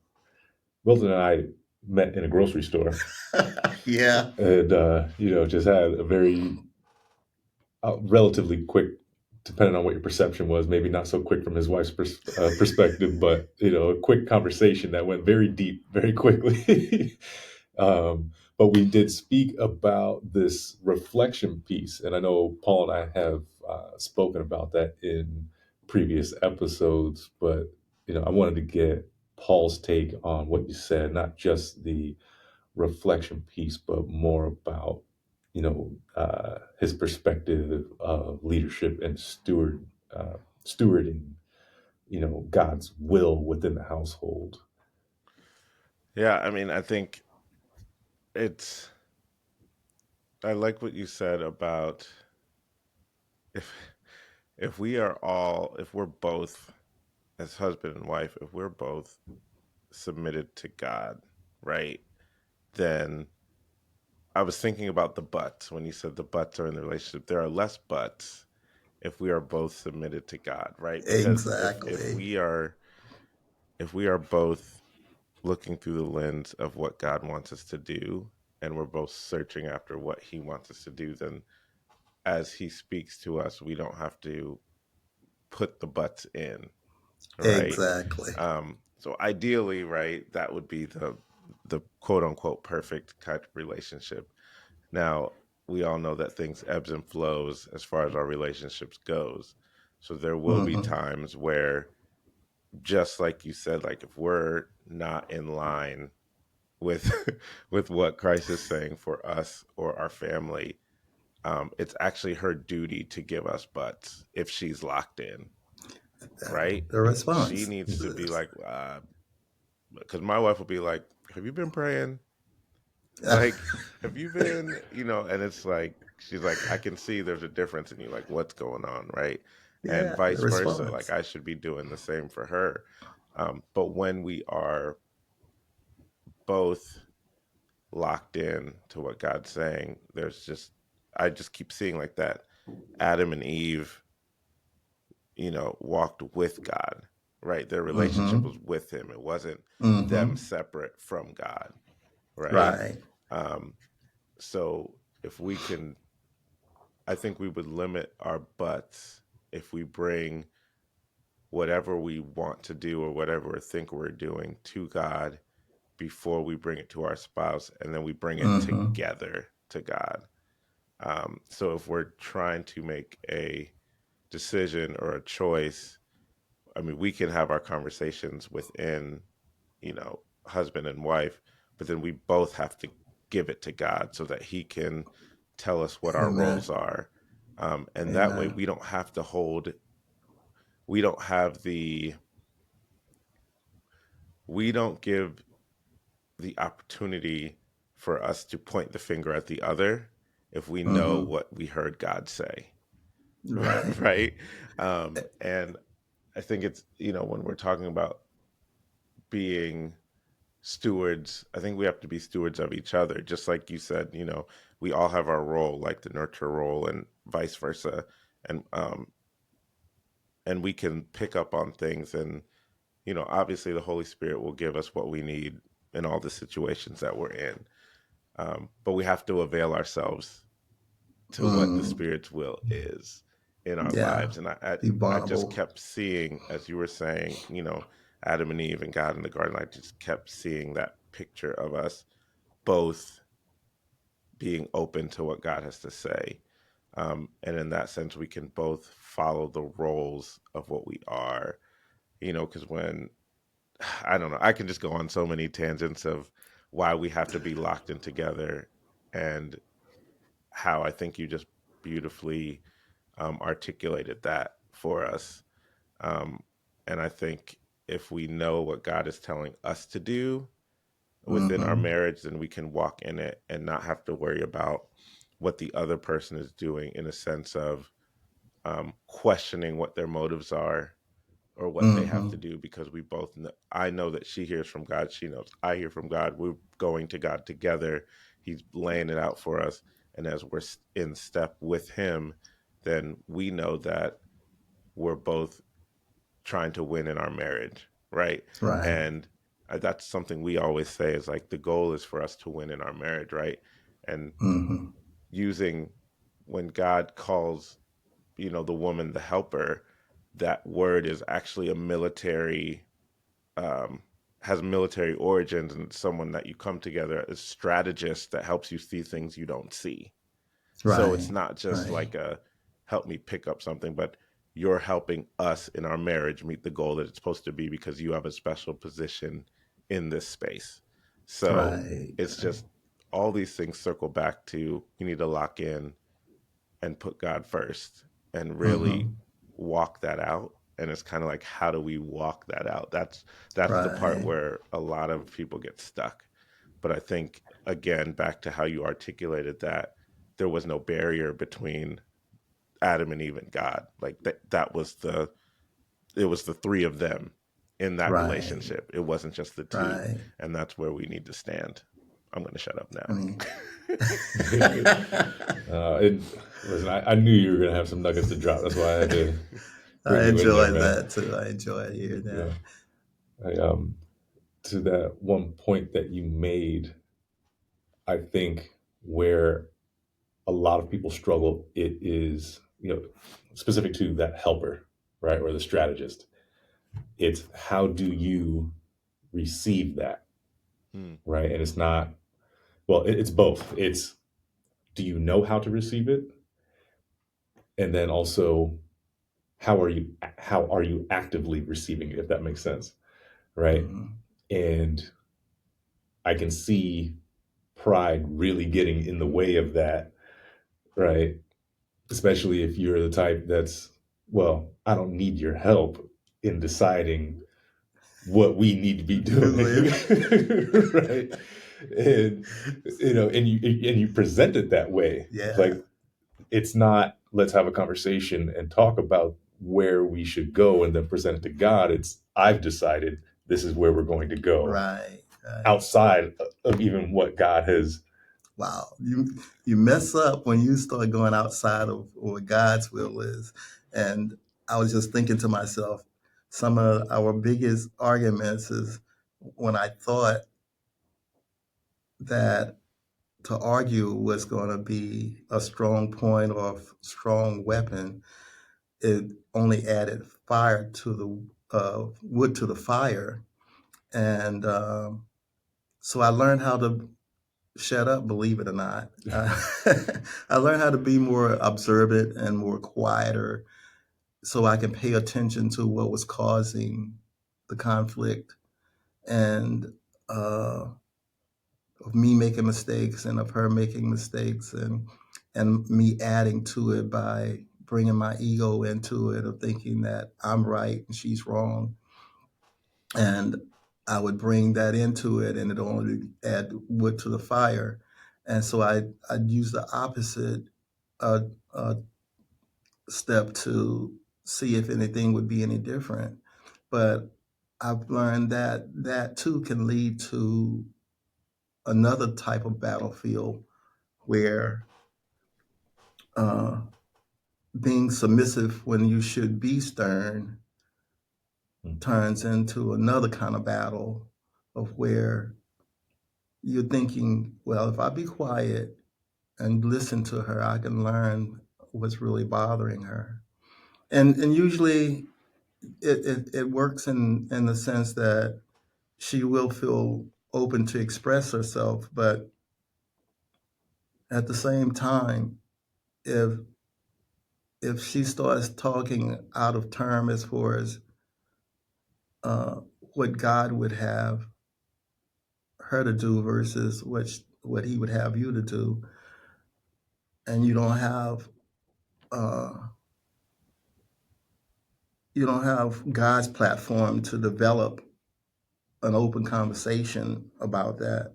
Wilton and I met in a grocery store, Yeah. and just had a very relatively quick, depending on what your perception was, maybe not so quick from his wife's perspective, but a quick conversation that went very deep very quickly. But we did speak about this reflection piece, and I know Paul and I have spoken about that in previous episodes, but I wanted to get Paul's take on what you said, not just the reflection piece, but more about his perspective of leadership and stewarding God's will within the household. Yeah, I mean, I think it's I like what you said about if if we're both as husband and wife, if we're both submitted to God, right? Then I was thinking about the buts when you said the buts are in the relationship. There are less buts if we are both submitted to God, right? Because Exactly. if we are both looking through the lens of what God wants us to do, and we're both searching after what he wants us to do, then as he speaks to us, we don't have to put the buts in, right? Exactly. So ideally, right, that would be the quote unquote perfect kind of relationship. Now, we all know that things ebbs and flows as far as our relationships goes. So there will be Hmm. times where, just like you said, like if we're not in line with with what Christ is saying for us or our family, it's actually her duty to give us butts if she's locked in, right? The She response needs to be is like, because my wife will be like, "Have you been praying? Like, have you been, and it's like, she's like, I can see there's a difference in you, like, what's going on, right? And yeah, the vice versa. Like, response. I should be doing the same for her. But when we are both locked in to what God's saying, I just keep seeing like that Adam and Eve, walked with God, right? Their relationship Hmm. was with him. It wasn't them Hmm. separate from God, right? Right. Um, so if we can, I think we would limit our butts if we bring whatever we want to do or whatever we think we're doing to God before we bring it to our spouse, and then we bring it Hmm. together to God. So if we're trying to make a decision or a choice, I mean, we can have our conversations within, husband and wife, but then we both have to give it to God so that He can tell us what our roles Amen. are. And that way Amen. we don't have we don't give the opportunity for us to point the finger at the other if we know Hmm. what we heard God say, Right. right? And I think it's, when we're talking about being stewards, I think we have to be stewards of each other. Just like you said, we all have our role, like the nurture role and vice versa. And we can pick up on things, and obviously the Holy Spirit will give us what we need in all the situations that we're in. But we have to avail ourselves to what the Mm. Spirit's will is in our Yeah. lives. And Be I just vulnerable. kept seeing, as you were saying, Adam and Eve and God in the garden, I just kept seeing that picture of us both being open to what God has to say. And in that sense, we can both follow the roles of what we are, because when, I don't know, I can just go on so many tangents of why we have to be locked in together, and how I think you just beautifully articulated that for us. Um, and I think if we know what God is telling us to do within our Hmm. marriage, then we can walk in it and not have to worry about what the other person is doing, in a sense of questioning what their motives are or what they have to Hmm. do, because we both know, I know that she hears from God, she knows I hear from God, we're going to God together, He's laying it out for us, and as we're in step with Him, then we know that we're both trying to win in our marriage, right? Right. And that's something we always say, is like the goal is for us to win in our marriage, right? And Hmm. using, when God calls, the woman the helper, that word is actually a military, um, has military origins, and it's someone that you come together as strategist that helps you see things you don't see. So it's Right. not just Right. like a help me pick up something, but you're helping us in our marriage meet the goal that it's supposed to be, because you have a special position in this space. So Right. it's just, all these things circle back to, you need to lock in and put God first and really Hmm. walk that out. And it's kind of like, how do we walk that out? That's the part Right. where a lot of people get stuck. But I think, again, back to how you articulated that, there was no barrier between Adam and Eve and God. Like that was it was the three of them in that Right. relationship. It wasn't just the two, Right. and that's where we need to stand. I'm going to shut up I mean, now. And listen, I knew you were gonna have some nuggets to drop. That's why I had to bring I you in there, enjoy man. that too. I enjoy hearing Yeah. that. I, to that one point that you made, I think where a lot of people struggle, it is, specific to that helper, right, or the strategist. It's how do you receive that, Mm. right? And it's not, well, it's both. It's, do you know how to receive it? And then also, how are you actively receiving it, if that makes sense, right? Mhm. And I can see pride really getting in the way of that, right? Especially if you're the type that's, well, I don't need your help in deciding what we need to be doing, right? And and you present it that way. It's Yeah, like, it's not, let's have a conversation and talk about where we should go and then present it to God. It's, I've decided this is where we're going to go, right, right. outside of even what God has. Wow, you mess up when you start going outside of what God's will is. And I was just thinking to myself, some of our biggest arguments is when I thought that to argue was going to be a strong point or a strong weapon, it only added fire to the wood to the fire. And so I learned how to shut up, believe it or not. I learned how to be more observant and more quieter so I can pay attention to what was causing the conflict and uh, of me making mistakes and of her making mistakes and me adding to it by bringing my ego into it of thinking that I'm right and she's wrong. And I would bring that into it and it only add wood to the fire. And so I'd use the opposite uh, uh, step to see if anything would be any different. But I've learned that that too can lead to another type of battlefield where uh, being submissive when you should be stern turns into another kind of battle of where you're thinking, well, if I be quiet and listen to her, I can learn what's really bothering her. And usually it works in the sense that she will feel open to express herself, but at the same time, if if she starts talking out of term as far as uh, what God would have her to do versus what He would have you to do, and uh, you don't have God's platform to develop an open conversation about that.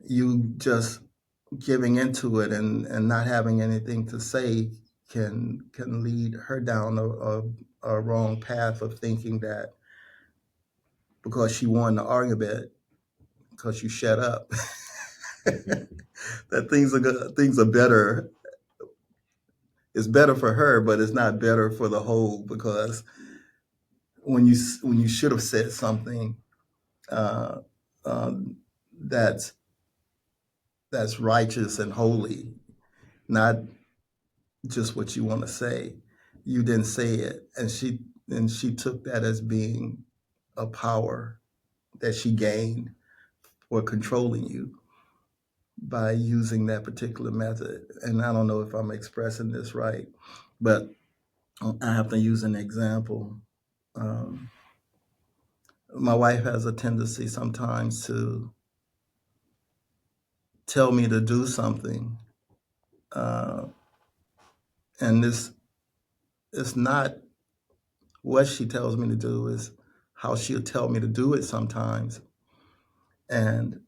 You just giving into it and not having anything to say can lead her down a wrong path of thinking that because she won the argument because you shut up that things are better. It's better for her, but it's not better for the whole because when you should have said something uh, um, that's that's righteous and holy, not just what you want to say. You didn't say it, and she took that as being a power that she gained for controlling you by using that particular method. And I don't know if I'm expressing this right, but I have to use an example. Um, my wife has a tendency sometimes to tell me to do something, uh, and this is not what she tells me to do; is how she'll tell me to do it sometimes, and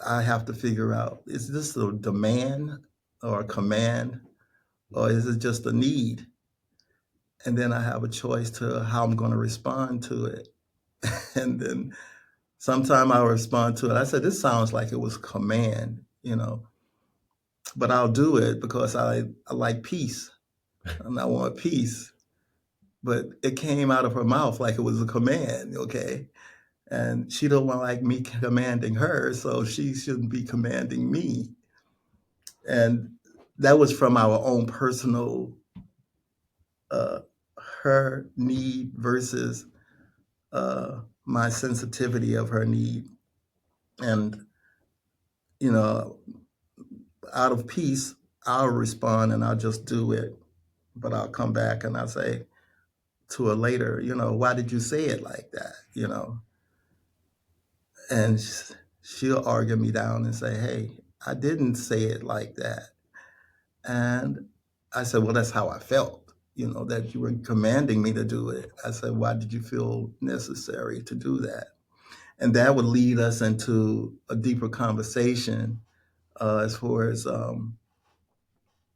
I have to figure out: is this a demand or a command, or is it just a need? And then I have a choice to how I'm going to respond to it. And then sometime I'll respond to it. I said, this sounds like it was a command, but I'll do it because I like peace and I want peace. But it came out of her mouth like it was a command, okay? and she don't want like me commanding her, so she shouldn't be commanding me. And that was from our own personal uh, her need versus my sensitivity of her need. And you know, out of peace, I'll respond and I'll just do it. But I'll come back and I'll say to her later, why did you say it like that? And she'll argue me down and say, hey, I didn't say it like that. And I said, well, that's how I felt, that you were commanding me to do it. I said, why did you feel necessary to do that? And that would lead us into a deeper conversation as far as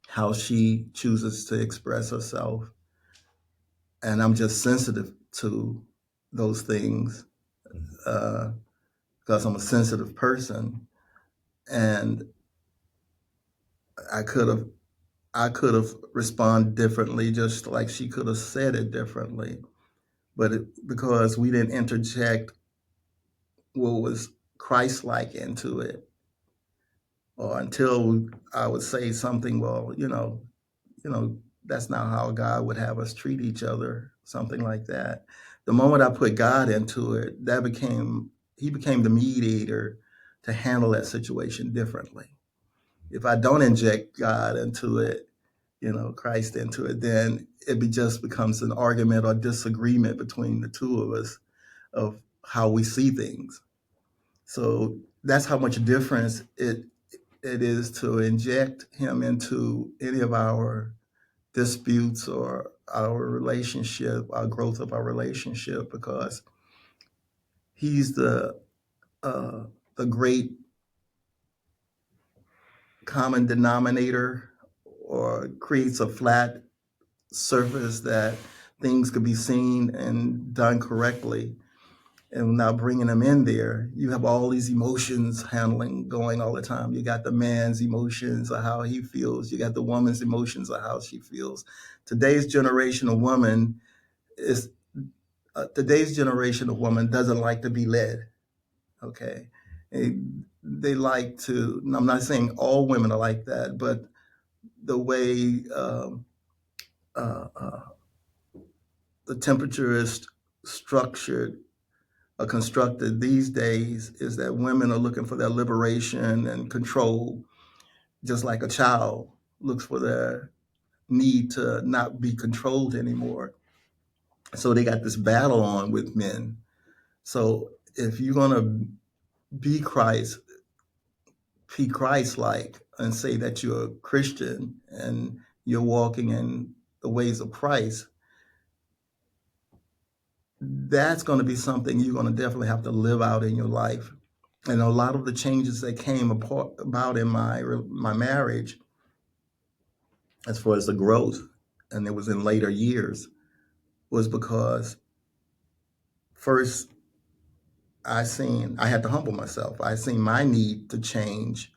how she chooses to express herself. And I'm just sensitive to those things because I'm a sensitive person. And I could have responded differently, just like she could have said it differently. But because we didn't interject what was Christ-like into it, or until I would say something, well, that's not how God would have us treat each other, something like that. The moment I put God into it, he became the mediator to handle that situation differently. If I don't inject God into it, Christ into it, then just becomes an argument or disagreement between the two of us of how we see things. So that's how much difference it is to inject him into any of our disputes or our relationship, our growth of our relationship, because he's the great common denominator, or creates a flat surface that things could be seen and done correctly. And now bringing them in there, you have all these emotions handling going all the time. You got the man's emotions of how he feels. You got the woman's emotions of how she feels. Today's generation of woman doesn't like to be led. Okay, they like to. I'm not saying all women are like that, but the way uh, the temperature is structured constructed these days is that women are looking for their liberation and control, just like a child looks for their need to not be controlled anymore. So they got this battle on with men. So if you're going to be Christ-like and say that you're a Christian and you're walking in the ways of Christ, that's going to be something you're going to definitely have to live out in your life. And a lot of the changes that came about in my marriage, as far as the growth, and it was in later years, was because first I had to humble myself. I seen my need to change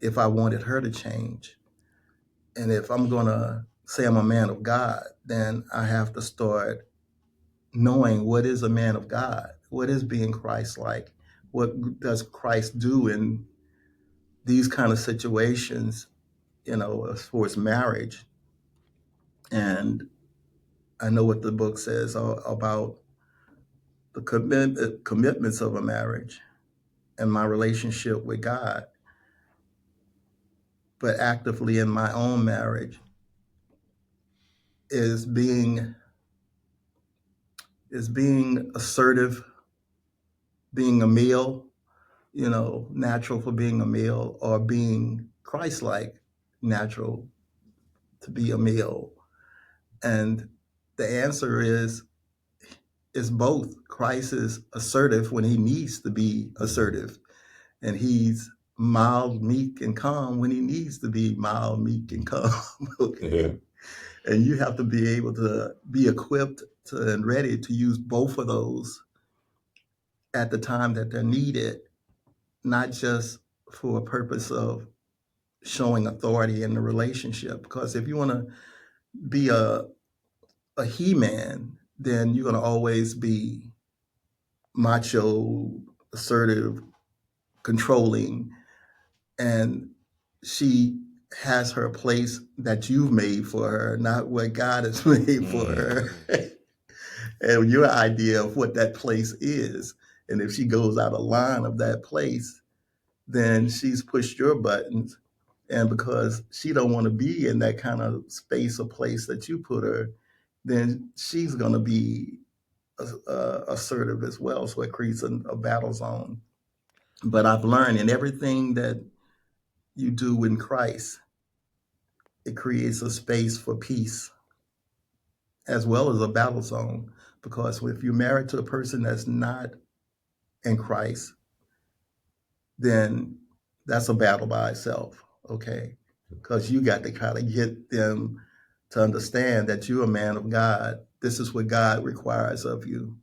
if I wanted her to change. And if I'm going to say I'm a man of God, then I have to start knowing what is a man of God, what is being Christ-like, what does Christ do in these kind of situations, as far as marriage. And I know what the book says about the commitments of a marriage and my relationship with God, but actively in my own marriage is being assertive, being a male, natural for being a male, or being Christ-like, natural to be a male. And the answer is both. Christ is assertive when he needs to be assertive, and he's mild, meek, and calm when he needs to be mild, meek, and calm. Okay. Yeah. And you have to be able to be equipped and ready to use both of those at the time that they're needed, not just for a purpose of showing authority in the relationship. Because if you want to be a he-man, then you're going to always be macho, assertive, controlling, and she has her place that you've made for her, not what God has made for her, and your idea of what that place is. And if she goes out of line of that place, then she's pushed your buttons. And because she don't want to be in that kind of space or place that you put her, then she's going to be assertive as well. So it creates a battle zone. But I've learned in everything that you do in Christ, it creates a space for peace as well as a battle zone. Because if you're married to a person that's not in Christ, then that's a battle by itself. Okay. Because you got to kind of get them to understand that you're a man of God. This is what God requires of you.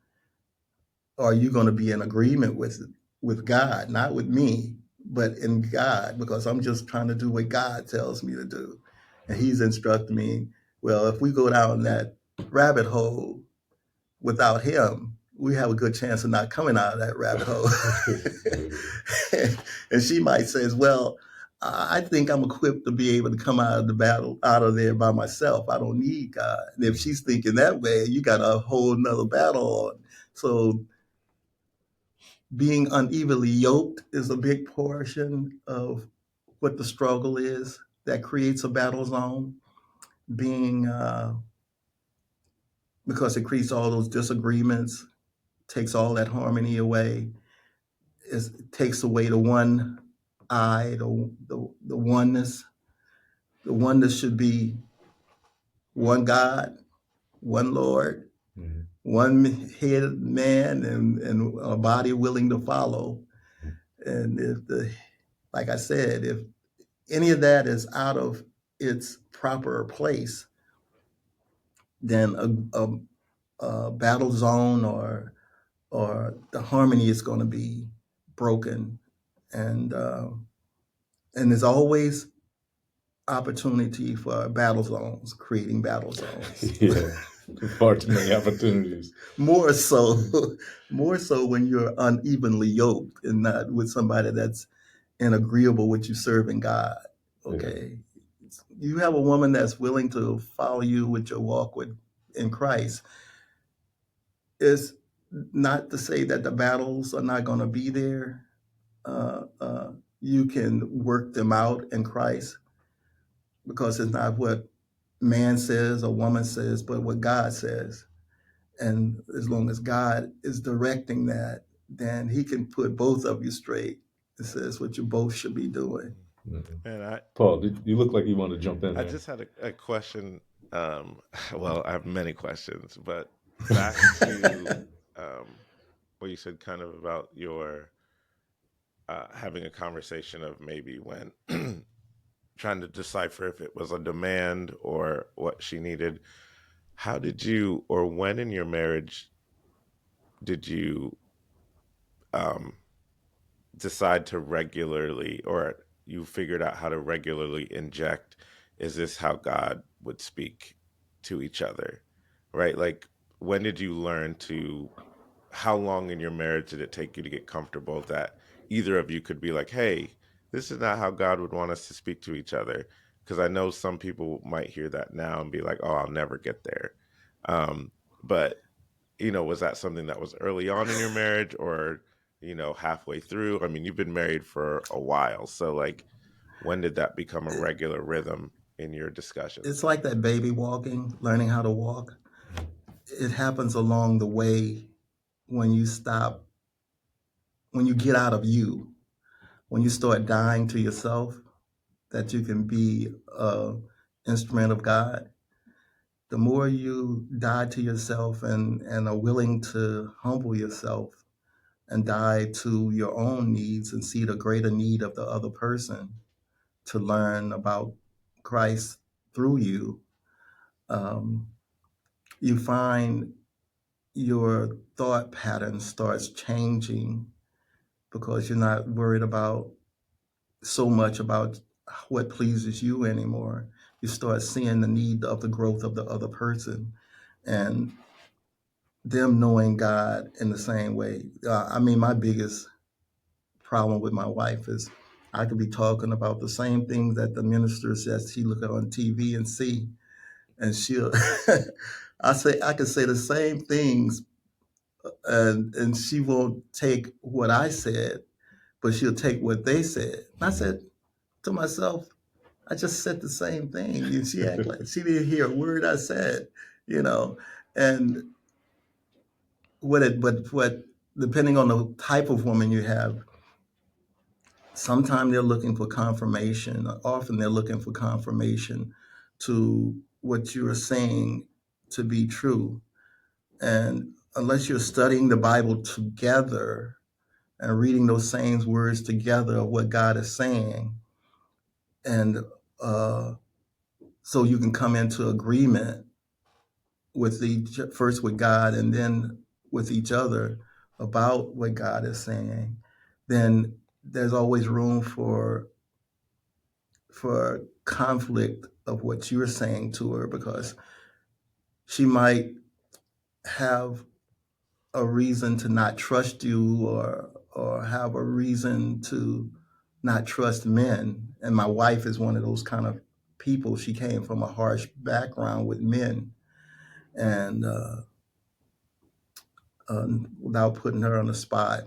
Are you going to be in agreement with God, not with me, but in God? Because I'm just trying to do what God tells me to do, and He's instructing me. Well, if we go down that rabbit hole without Him, we have a good chance of not coming out of that rabbit hole. And she might say, well, I think I'm equipped to be able to come out of the battle, out of there by myself. I don't need God. And if she's thinking that way, you got a whole nother battle on. So being unevenly yoked is a big portion of what the struggle is that creates a battle zone. Being Because it creates all those disagreements, takes all that harmony away. It takes away the one eye, the oneness. The oneness should be one God, one Lord, one head man, and a body willing to follow. And like I said, if any of that is out of its proper place, then a battle zone or the harmony is going to be broken, and there's always opportunity for battle zones, creating battle zones. Yeah, far too many opportunities. more so when you're unevenly yoked and not with somebody that's agreeable with you serving God. Okay. You have a woman that's willing to follow you with your walk in Christ. Is not to say that the battles are not going to be there. You can work them out in Christ, because it's not what man says or woman says, but what God says. And as long as God is directing that, then He can put both of you straight. It says what you both should be doing. And Paul, you look like you want to jump in I there. just had a question. Well, I have many questions, but back to what you said kind of about your having a conversation of maybe when trying to decipher if it was a demand or what she needed. How did you, or when in your marriage did you um, decide to regularly, or you figured out how to regularly inject, is this how God would speak to each other? Right? Like, when did you learn to, how long in your marriage did it take you to get comfortable that either of you could be like, hey, this is not how God would want us to speak to each other? Because I know some people might hear that now and be like, oh, I'll never get there. But was that something that was early on in your marriage, or, halfway through? I mean, you've been married for a while. So, like, when did that become a regular rhythm in your discussions? It's like that baby walking, learning how to walk. It happens along the way when you stop, when you get out of you, when you start dying to yourself, that you can be an instrument of God. The more you die to yourself and are willing to humble yourself and die to your own needs and see the greater need of the other person to learn about Christ through you, um, you find your thought pattern starts changing, because you're not worried about so much about what pleases you anymore. You start seeing the need of the growth of the other person. And them knowing God in the same way. I mean, my biggest problem with my wife is I could be talking about the same things that the minister says she look at on TV and see, and she'll I could say the same things, and she won't take what I said, but she'll take what they said. And I said to myself, I just said the same thing, and she act like she didn't hear a word I said, you know. And what depending on the type of woman you have, sometimes they're looking for confirmation. Often they're looking for confirmation to what you are saying to be true. And unless you're studying the Bible together and reading those same words together of what God is saying, and uh, so you can come into agreement with first with God and then with each other about what God is saying, then there's always room for conflict of what you're saying to her, because she might have a reason to not trust you, or have a reason to not trust men. And my wife is one of those kind of people. She came from a harsh background with men, and without putting her on the spot,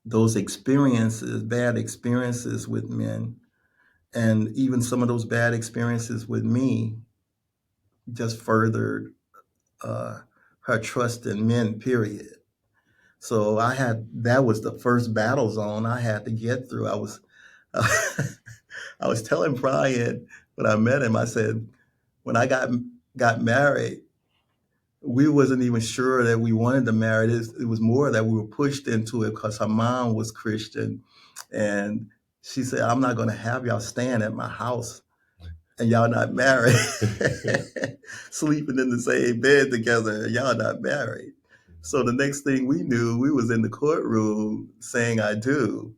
those experiences, bad experiences with men, and even some of those bad experiences with me, just furthered uh, her trust in men, period. So that was the first battle zone I had to get through. I was telling Brian when I met him, I said, when I got married, we wasn't even sure that we wanted to marry. It was more that we were pushed into it because her mom was Christian. And she said, I'm not going to have y'all staying at my house and y'all not married, sleeping in the same bed together, and y'all not married. So the next thing we knew, we was in the courtroom saying I do.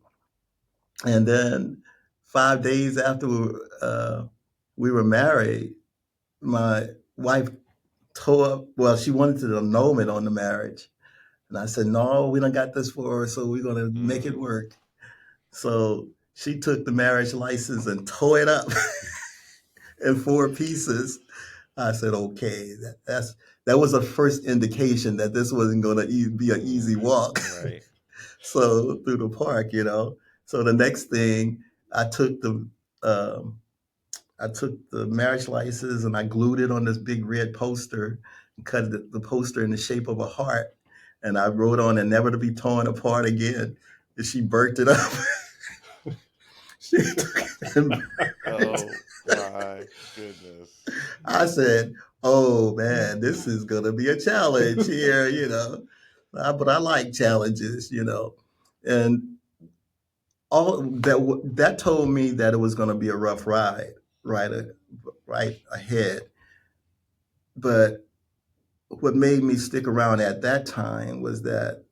And then 5 days after we were married, my wife tore up, well, she wanted to annulment on the marriage. And I said, no, we done got this for her, so we're going to make it work. So she took the marriage license and tore it up in 4 pieces. I said, okay, that was the first indication that this wasn't going to be an easy walk. Right. So through the park, you know. So the next thing, I took the um, I took the marriage license and I glued it on this big red poster, and cut the poster in the shape of a heart, and I wrote on it, "Never to be torn apart again." And she burnt it up. She took it and burned it. Oh my goodness. I said, "Oh man, this is gonna be a challenge here," you know. But I like challenges, you know, and all that told me that it was going to be a rough ride, right, right ahead. But what made me stick around at that time was that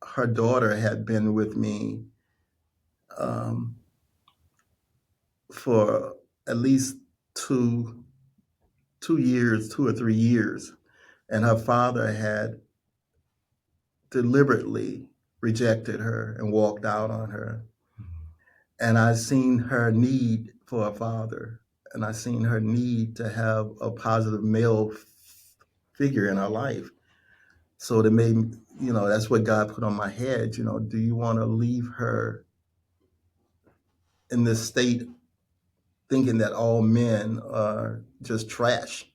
her daughter had been with me um, for at least two 2 years, 2 or 3 years, and her father had deliberately rejected her and walked out on her. And I seen her need for a father, and I seen her need to have a positive male figure in her life. So that made me, that's what God put on my head. Do you want to leave her in this state, thinking that all men are just trash?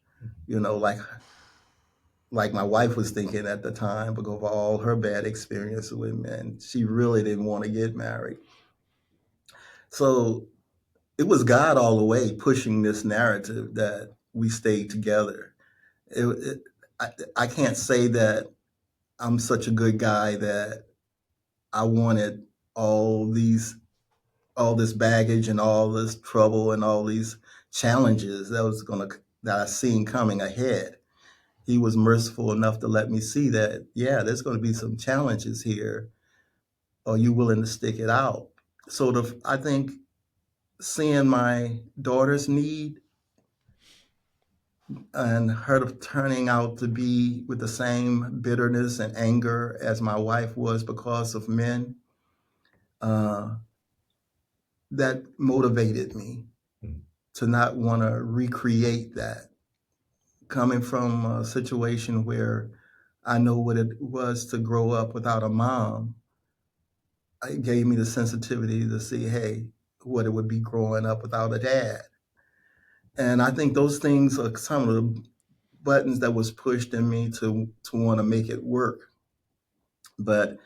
Like my wife was thinking at the time, because of all her bad experiences with men, she really didn't want to get married. So it was God all the way pushing this narrative that we stayed together. It, it, I can't say that I'm such a good guy that I wanted all these all this baggage and all this trouble and all these challenges that I seen coming ahead. He was merciful enough to let me see that, yeah, there's going to be some challenges here. Are you willing to stick it out? So I think seeing my daughter's need and her turning out to be with the same bitterness and anger as my wife was because of men, uh, that motivated me Mm. to not want to recreate that. Coming from a situation where I know what it was to grow up without a mom, it gave me the sensitivity to see, hey, what it would be growing up without a dad. And I think those things are some of the buttons that was pushed in me to want to make it work. But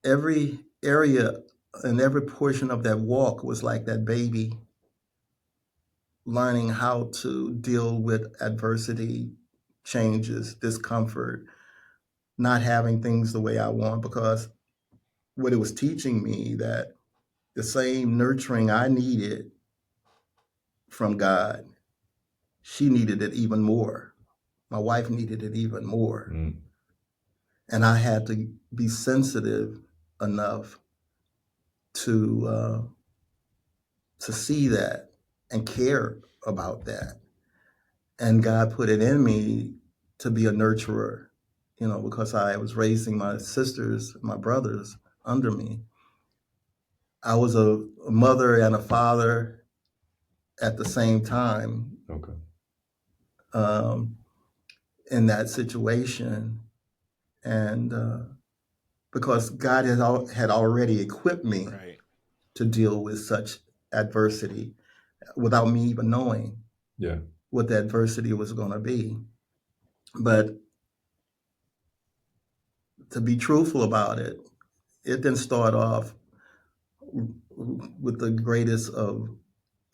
every area and every portion of that walk was like that baby learning how to deal with adversity, changes, discomfort, not having things the way I want, because what it was teaching me that the same nurturing I needed from God, she needed it even more. My wife needed it even more. Mm. And I had to be sensitive enough to see that and care about that. And God put it in me to be a nurturer, because I was raising my sisters, my brothers under me. I was a mother and a father at the same time, Okay. um, in that situation. And because God had already equipped me Right. to deal with such adversity without me even knowing Yeah. what the adversity was going to be. But to be truthful about it, it didn't start off with the greatest of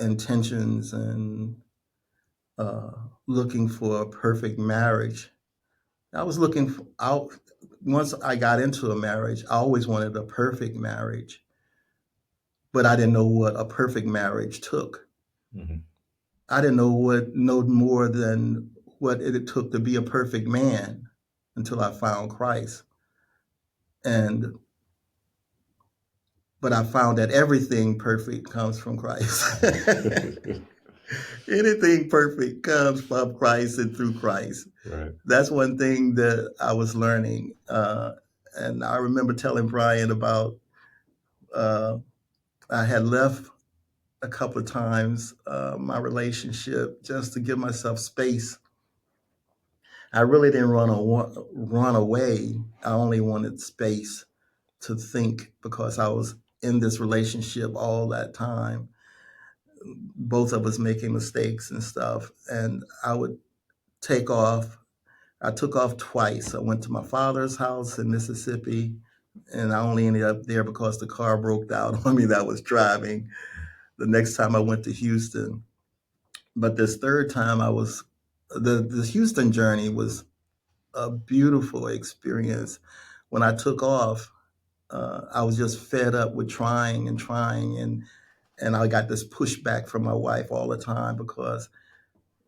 intentions and uh, looking for a perfect marriage. I was looking for, out once I got into a marriage, I always wanted a perfect marriage, but I didn't know what a perfect marriage took. Mm-hmm. I didn't know more than what it took to be a perfect man until I found Christ. And but I found that everything perfect comes from Christ. Anything perfect comes from Christ and through Christ. Right. That's one thing that I was learning. And I remember telling Brian about uh, I had left a couple of times my relationship just to give myself space. I really didn't run away. I only wanted space to think because I was in this relationship all that time, both of us making mistakes and stuff. And I would take off. I took off twice. I went to my father's house in Mississippi, and I only ended up there because the car broke down on me that I was driving. The next time I went to Houston. But this third time the Houston journey was a beautiful experience. When I took off, I was just fed up with trying and trying, and I got this pushback from my wife all the time because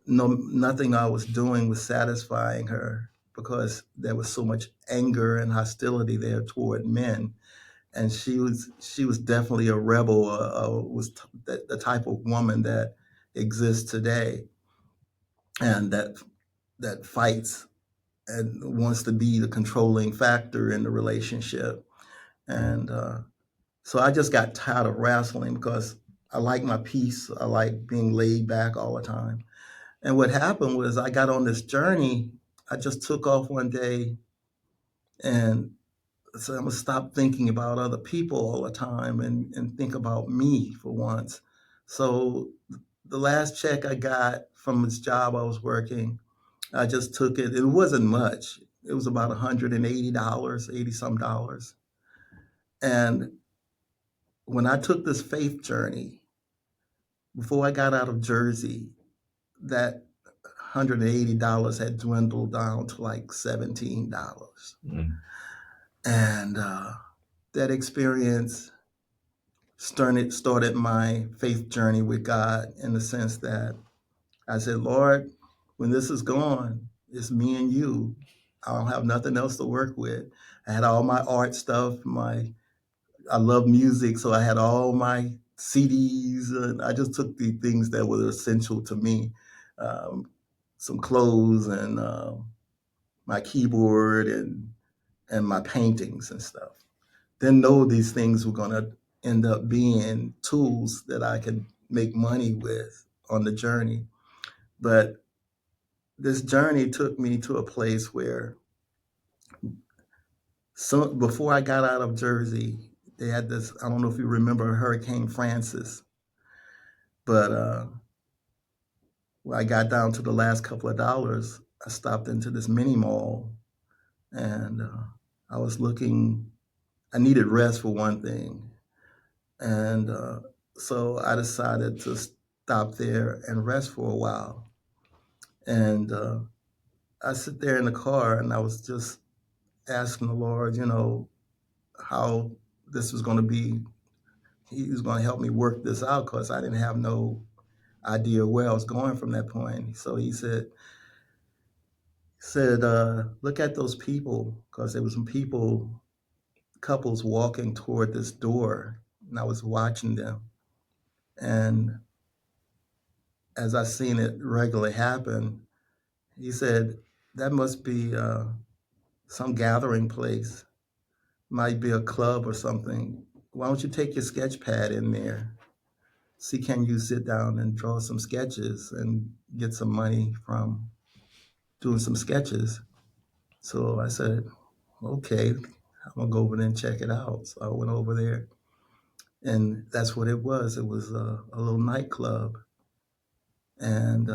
nothing I was doing was satisfying her because there was so much anger and hostility there toward men. And she was definitely a rebel, the type of woman that exists today, and that fights and wants to be the controlling factor in the relationship. And so I just got tired of wrestling because I like my peace. I like being laid back all the time. And what happened was I got on this journey. I just took off one day and said, I'm going to stop thinking about other people all the time and think about me for once. So the last check I got from this job I was working, I just took it. It wasn't much. It was about $180, 80 some dollars. And when I took this faith journey, before I got out of Jersey, that $180 had dwindled down to like $17. Mm. And that experience started my faith journey with God in the sense that I said, Lord, when this is gone, it's me and you. I don't have nothing else to work with. I had all my art stuff, I love music, so I had all my CDs, and I just took the things that were essential to me. Um, some clothes and my keyboard and my paintings and stuff. Didn't know these things were going to end up being tools that I could make money with on the journey. But this journey took me to a place where, so before I got out of Jersey, they had this. I don't know if you remember Hurricane Francis, but when I got down to the last couple of dollars, I stopped into this mini mall, and I was looking. I needed rest for one thing, and so I decided to stop there and rest for a while. And I sit there in the car, and I was just asking the Lord, how this was going to be. He was going to help me work this out because I didn't have no idea where I was going from that point. So he said, look at those people, because there was some people, couples walking toward this door, and I was watching them. And as I seen it regularly happen, he said, that must be some gathering place, might be a club or something. Why don't you take your sketch pad in there? See, can you sit down and draw some sketches and get some money from doing some sketches? So I said, okay, I'm gonna go over there and check it out. So I went over there, and that's what it was. It was a little nightclub, and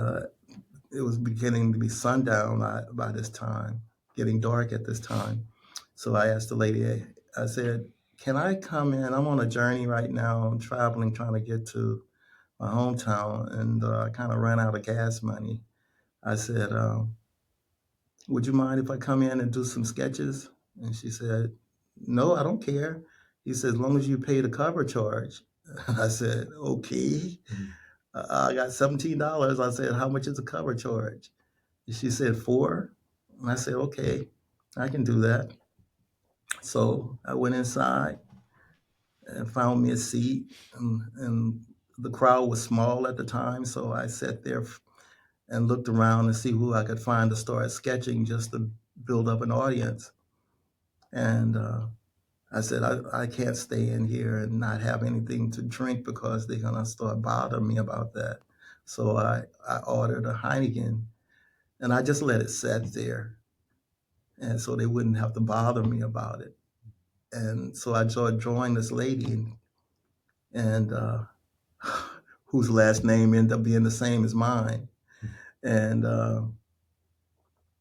it was beginning to be sundown by this time, getting dark at this time. So I asked the lady, I said, can I come in? I'm on a journey right now. I'm traveling, trying to get to my hometown, and I kind of ran out of gas money. I said, would you mind if I come in and do some sketches? And she said, no, I don't care. He said, as long as you pay the cover charge. I said, okay. I got $17. I said, how much is the cover charge? She said, $4. And I said, okay, I can do that. So I went inside and found me a seat, and the crowd was small at the time. So I sat there and looked around to see who I could find to start sketching, just to build up an audience. And I said, I can't stay in here and not have anything to drink because they're going to start bothering me about that. So I ordered a Heineken, and I just let it sit there. And so they wouldn't have to bother me about it. And so I started drawing this lady, and whose last name ended up being the same as mine. And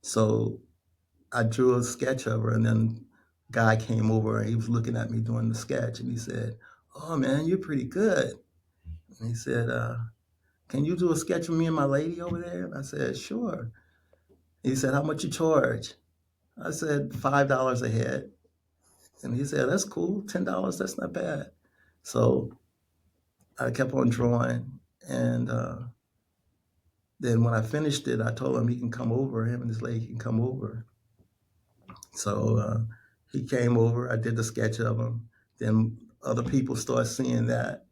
so I drew a sketch of her, and then guy came over and he was looking at me doing the sketch, and he said, oh man, you're pretty good. And he said, can you do a sketch of me and my lady over there? And I said, sure. He said, how much you charge? I said, $5 a head. And he said, that's cool, $10, that's not bad. So I kept on drawing, and then when I finished it, I told him he can come over, him and his lady can come over. So he came over, I did the sketch of him. Then other people started seeing that,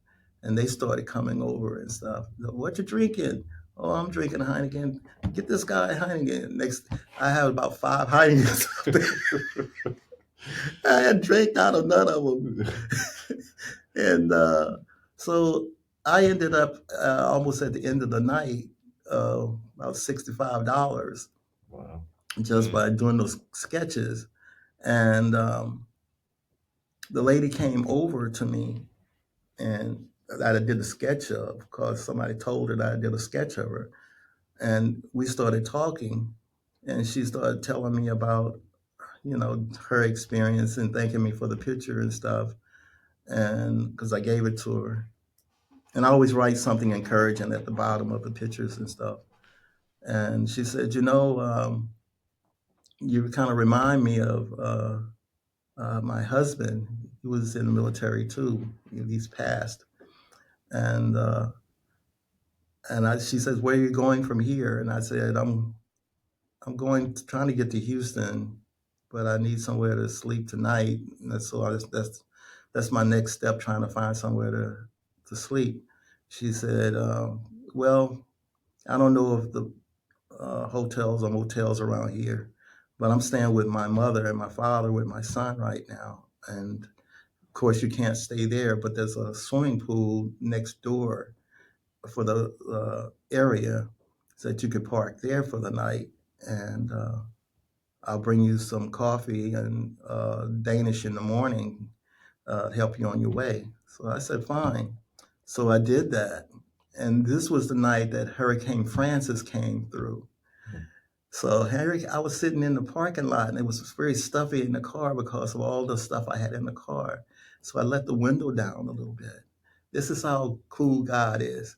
and they started coming over and stuff. What you drinking? Oh, I'm drinking Heineken. Get this guy Heineken. Next, I had about 5 Heinekens. I had drank out of none of them. And so I ended up almost at the end of the night, about $65 Wow. just by doing those sketches. And the lady came over to me, and that I did a sketch of, because somebody told her that I did a sketch of her. And we started talking, and she started telling me about, her experience and thanking me for the picture and stuff. And because I gave it to her. And I always write something encouraging at the bottom of the pictures and stuff. And she said, you kind of remind me of my husband. He was in the military too. He's passed. And she says, where are you going from here? And I said, I'm going trying to get to Houston, but I need somewhere to sleep tonight. And so that's my next step, trying to find somewhere to sleep. She said, well, I don't know if hotels or motels around here. But I'm staying with my mother and my father with my son right now. And of course, you can't stay there, but there's a swimming pool next door for the area so that you could park there for the night. And I'll bring you some coffee and Danish in the morning, help you on your way. So I said, fine. So I did that. And this was the night that Hurricane Francis came through. So I was sitting in the parking lot and it was very stuffy in the car because of all the stuff I had in the car. So I let the window down a little bit. This is how cool God is.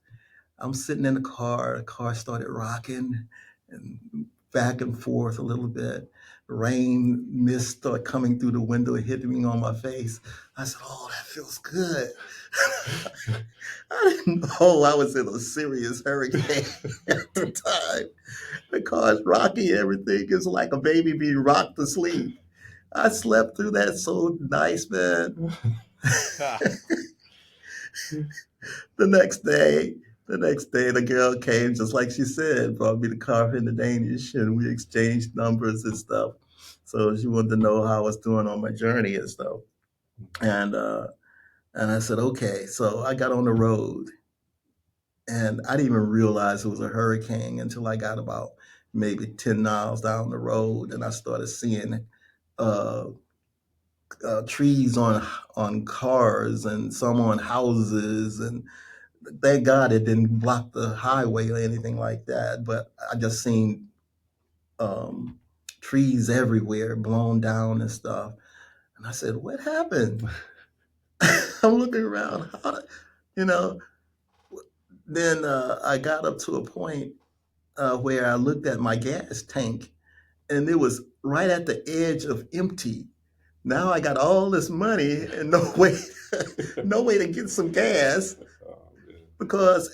I'm sitting in the car started rocking and back and forth a little bit. Rain, mist started coming through the window, hitting me on my face. I said, oh, that feels good. I didn't know I was in a serious hurricane at the time. The car's rocky, everything is like a baby being rocked to sleep. I slept through that so nice, man. The next day, the girl came just like she said, brought me the coffee and the Danish, and we exchanged numbers and stuff. So she wanted to know how I was doing on my journey and stuff. And and I said, okay. So I got on the road, and I didn't even realize it was a hurricane until I got about maybe 10 miles down the road, and I started seeing uh, trees on cars and some on houses, and thank God it didn't block the highway or anything like that. But I just seen um, trees everywhere blown down and stuff. And I said, what happened? I'm looking around, you know. Then I got up to a point where I looked at my gas tank and it was right at the edge of empty. Now I got all this money and no way, no way to get some gas because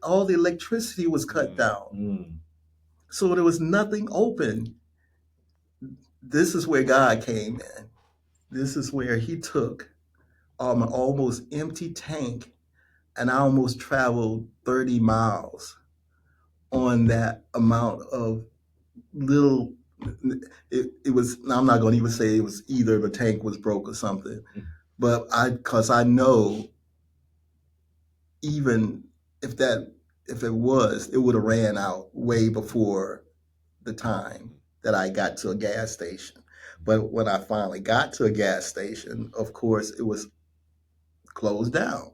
all the electricity was cut down. So there was nothing open. This is where God came in. This is where He took my almost empty tank, and I almost traveled 30 miles on that amount of little. It was. I'm not going to even say it was either the tank was broke or something, but because I know even if it was, it would have ran out way before the time that I got to a gas station. But when I finally got to a gas station, of course, it was closed down.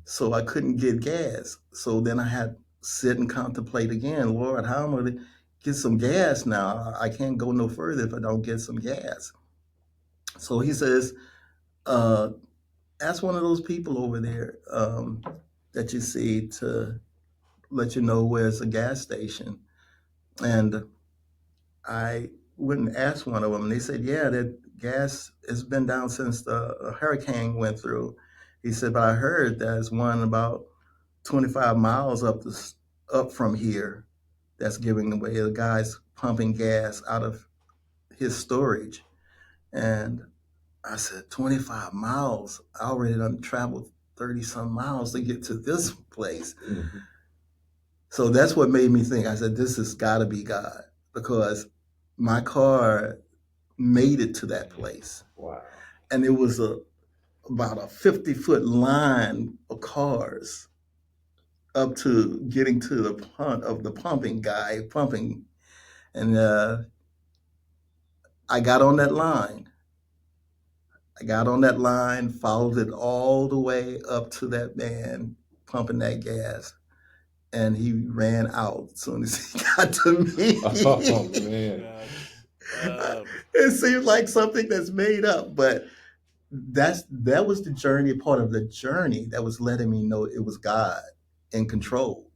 So I couldn't get gas. So then I had to sit and contemplate again, Lord, how am I going to get some gas now? I can't go no further if I don't get some gas. So He says, ask one of those people over there that you see to let you know where's a gas station. And I went and asked one of them, and they said, yeah, that gas has been down since the hurricane went through. He said, but I heard there's one about 25 miles up from here that's giving away. The guy's pumping gas out of his storage. And I said, 25 miles? I already done traveled 30 some miles to get to this place. So that's what made me think. I said, this has got to be God, because my car made it to that place. Wow. And it was about a 50-foot line of cars up to getting to the punt of the pumping guy pumping. And I got on that line. Followed it all the way up to that man pumping that gas. And he ran out as soon as he got to me. Oh, man. It seems like something that's made up, but that was the journey, part of the journey that was letting me know it was God in control.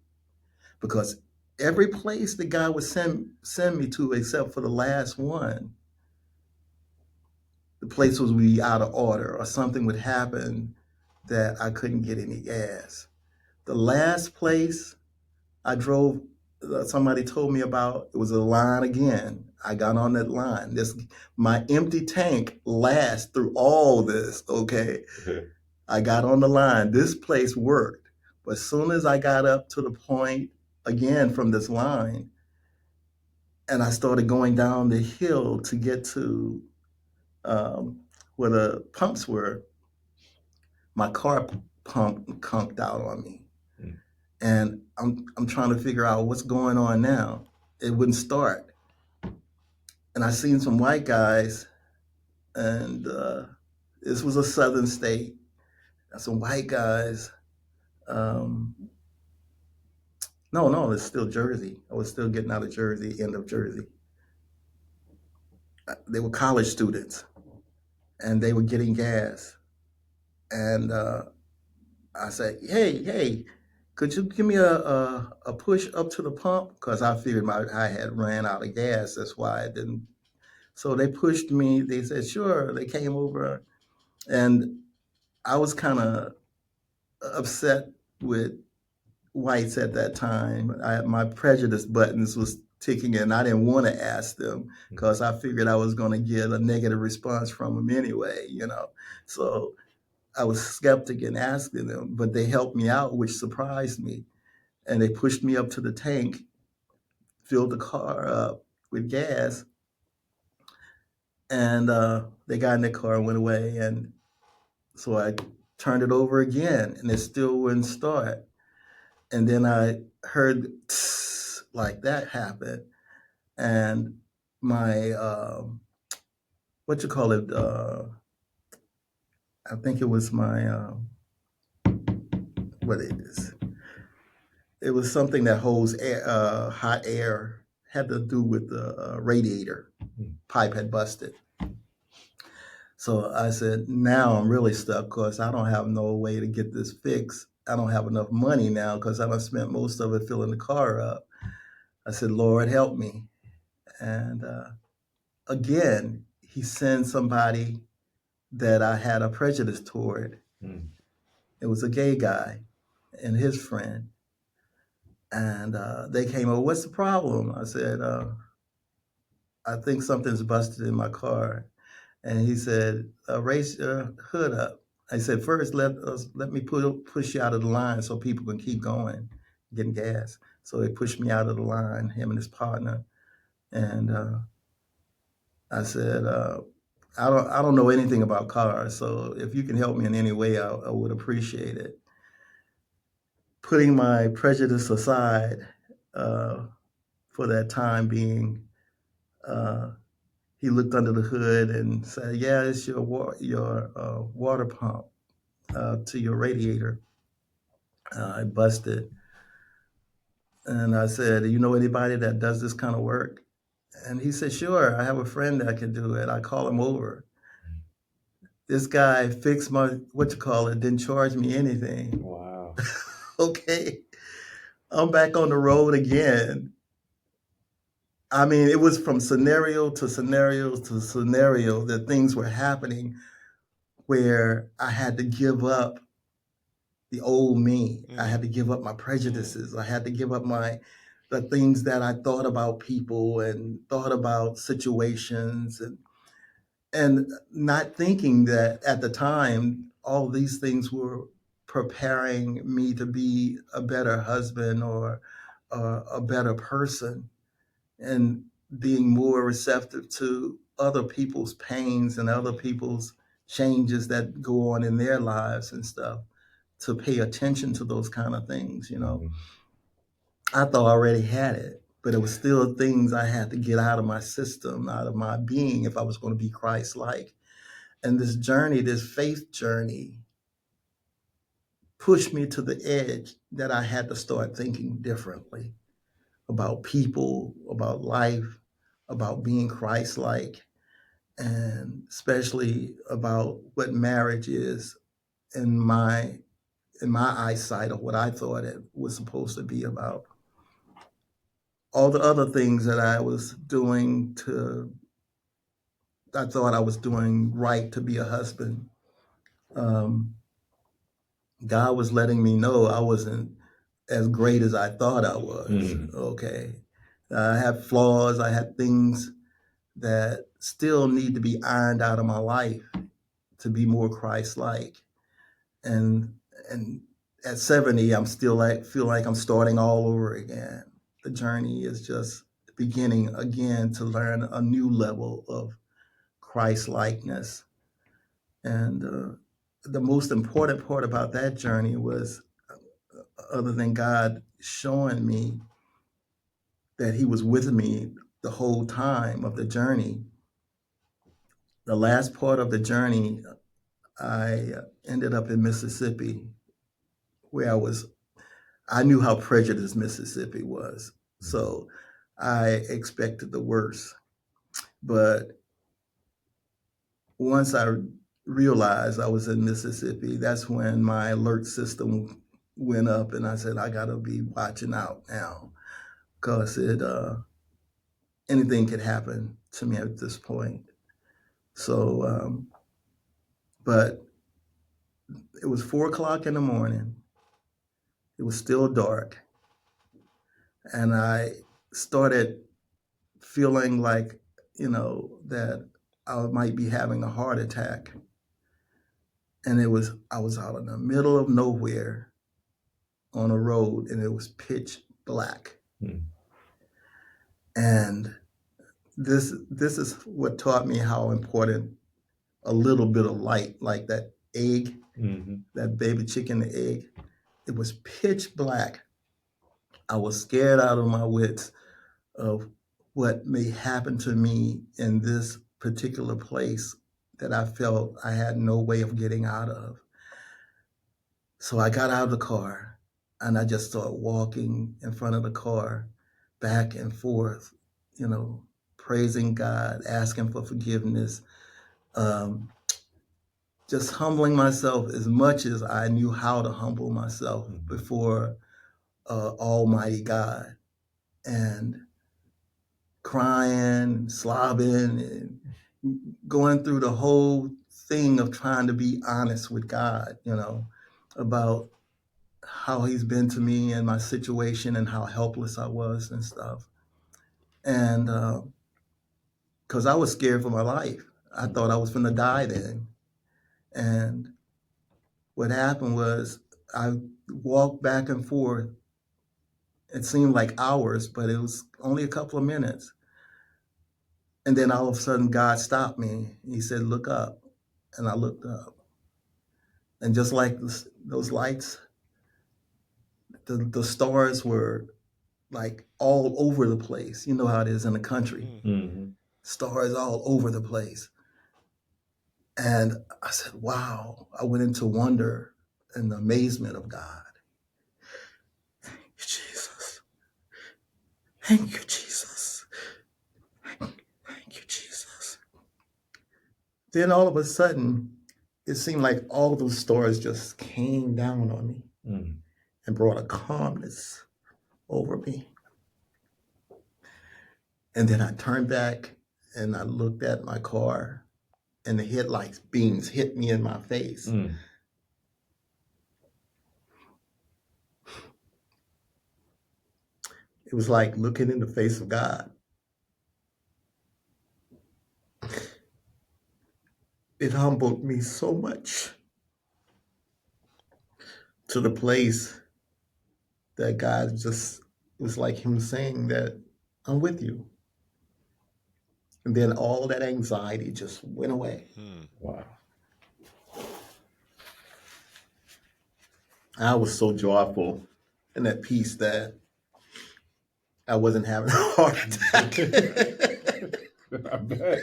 Because every place that God would send me to, except for the last one, the place would be out of order or something would happen that I couldn't get any gas. The last place I drove, somebody told me about, it was a line again. I got on that line. My empty tank lasts through all this, okay? I got on the line. This place worked. But as soon as I got up to the point, again, from this line, And I started going down the hill to get to um, where the pumps were. My car pump conked out on me. Mm. And I'm trying to figure out what's going on now. It wouldn't start. And I seen some white guys, and this was a southern state. Some white guys. Um, no, it's still Jersey. I was still getting out of Jersey, end of Jersey. They were college students, and they were getting gas. And I said, hey, could you give me a push up to the pump? Because I figured I had ran out of gas. That's why I didn't. So they pushed me. They said, sure. They came over, and I was kind of upset with whites at that time. My prejudice buttons was ticking, and I didn't want to ask them because I figured I was going to get a negative response from them anyway, you know. So I was skeptic in asking them, but they helped me out, which surprised me. And they pushed me up to the tank, filled the car up with gas, and they got in the car and went away. And so I turned it over again, and it still wouldn't start. And then I heard like that happen, and my what you call it? I think it was my what it is. It was something that holds air, hot air. Had to do with the radiator. Pipe had busted. So I said, now I'm really stuck because I don't have no way to get this fixed. I don't have enough money now because I done spent most of it filling the car up. I said, Lord, help me. And again, he sent somebody that I had a prejudice toward. Mm. It was a gay guy and his friend. And they came over, what's the problem? I said, I think something's busted in my car. And he said, raise your hood up. I said, first, let me push you out of the line so people can keep going, getting gas. So they pushed me out of the line, him and his partner. And I said, I don't know anything about cars, so if you can help me in any way, I would appreciate it. Putting my prejudice aside for that time being, uh, he looked under the hood and said, "Yeah, it's your water pump to your radiator. I busted." And I said, "You know anybody that does this kind of work?" And he said, "Sure, I have a friend that can do it. I call him over." This guy fixed my didn't charge me anything. Wow. Okay, I'm back on the road again. I mean, it was from scenario to scenario to scenario that things were happening where I had to give up the old me. I had to give up my prejudices. I had to give up the things that I thought about people and thought about situations, and not thinking that at the time all these things were preparing me to be a better husband or a better person, and being more receptive to other people's pains and other people's changes that go on in their lives and stuff, to pay attention to those kind of things, you know. I thought I already had it, but it was still things I had to get out of my system, out of my being, if I was going to be Christ-like. And this journey, this faith journey, pushed me to the edge that I had to start thinking differently about people, about life, about being Christ-like, and especially about what marriage is in my eyesight of what I thought it was supposed to be about. All the other things that I thought I was doing right to be a husband. Um, God was letting me know I wasn't as great as I thought I was. Mm-hmm. Okay. I had flaws. I had things that still need to be ironed out of my life to be more Christ-like. And at 70, I'm still feel like I'm starting all over again. The journey is just beginning again to learn a new level of Christ likeness. And the most important part about that journey was, other than God showing me that He was with me the whole time of the journey, the last part of the journey, I ended up in Mississippi, where I knew how prejudiced Mississippi was. So I expected the worst. But once I realized I was in Mississippi, that's when my alert system went up, and I said, I gotta be watching out now, because anything could happen to me at this point. So, but it was 4 o'clock in the morning. It was still dark, and I started feeling like, that I might be having a heart attack. And I was out in the middle of nowhere on a road, and it was pitch black. And this is what taught me how important a little bit of light, like that egg, that baby chicken egg. It was pitch black. I was scared out of my wits of what may happen to me in this particular place that I felt I had no way of getting out of. So I got out of the car, and I just started walking in front of the car, back and forth, praising God, asking for forgiveness, just humbling myself as much as I knew how to humble myself before Almighty God, and crying, slobbing, and going through the whole thing of trying to be honest with God, about how He's been to me and my situation and how helpless I was and stuff. And because I was scared for my life. I thought I was going to die then. And what happened was, I walked back and forth. It seemed like hours, but it was only a couple of minutes. And then all of a sudden, God stopped me. He said, look up. And I looked up. And just like those lights, the stars were like all over the place. You know how it is in the country. Stars all over the place. And I said, wow. I went into wonder and amazement of God. Thank you, Jesus. Thank you, Jesus. Thank you, Jesus. Then all of a sudden, it seemed like all those stars just came down on me and brought a calmness over me. And then I turned back and I looked at my car, and the headlights beams hit me in my face. It was like looking in the face of God. It humbled me so much, to the place that God just, it was like Him saying that I'm with you. And then all that anxiety just went away. Wow. I was so joyful and at peace that I wasn't having a heart attack. I bet.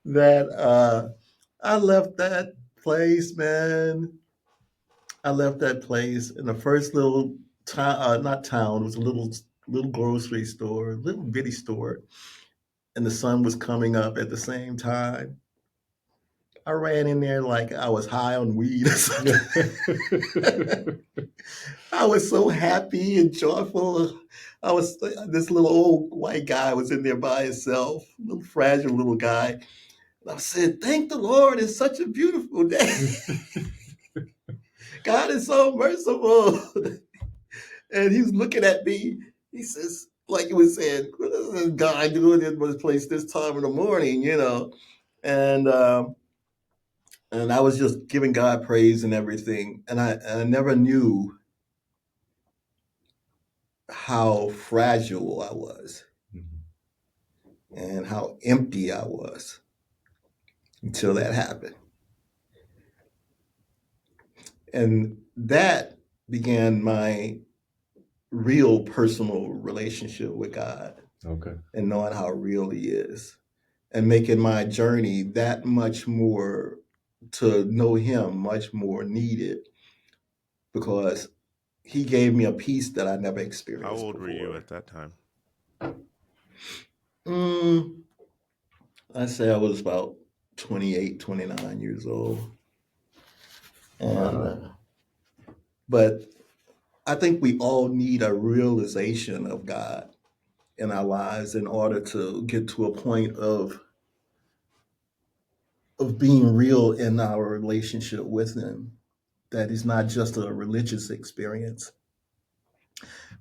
That I left that place, man. I left that place in the first little town, not town, it was a little grocery store, little bitty store, and the sun was coming up at the same time. I ran in there like I was high on weed or something. I was so happy and joyful. This little old white guy was in there by himself, little fragile little guy. And I said, thank the Lord, it's such a beautiful day. God is so merciful. And he was looking at me. He says, like he was saying, what is this guy doing in this place this time in the morning, And I was just giving God praise and everything. And I never knew how fragile I was Mm-hmm. and how empty I was until that happened. And that began my real personal relationship with God Okay. and knowing how real He is and making my journey that much more to know Him much more needed because He gave me a peace that I never How experienced old were you before. at that time? Mm, I say I was about 28, 29 years old. And, Wow. but I think we all need a realization of God in our lives in order to get to a point of being real in our relationship with Him. That is not just a religious experience.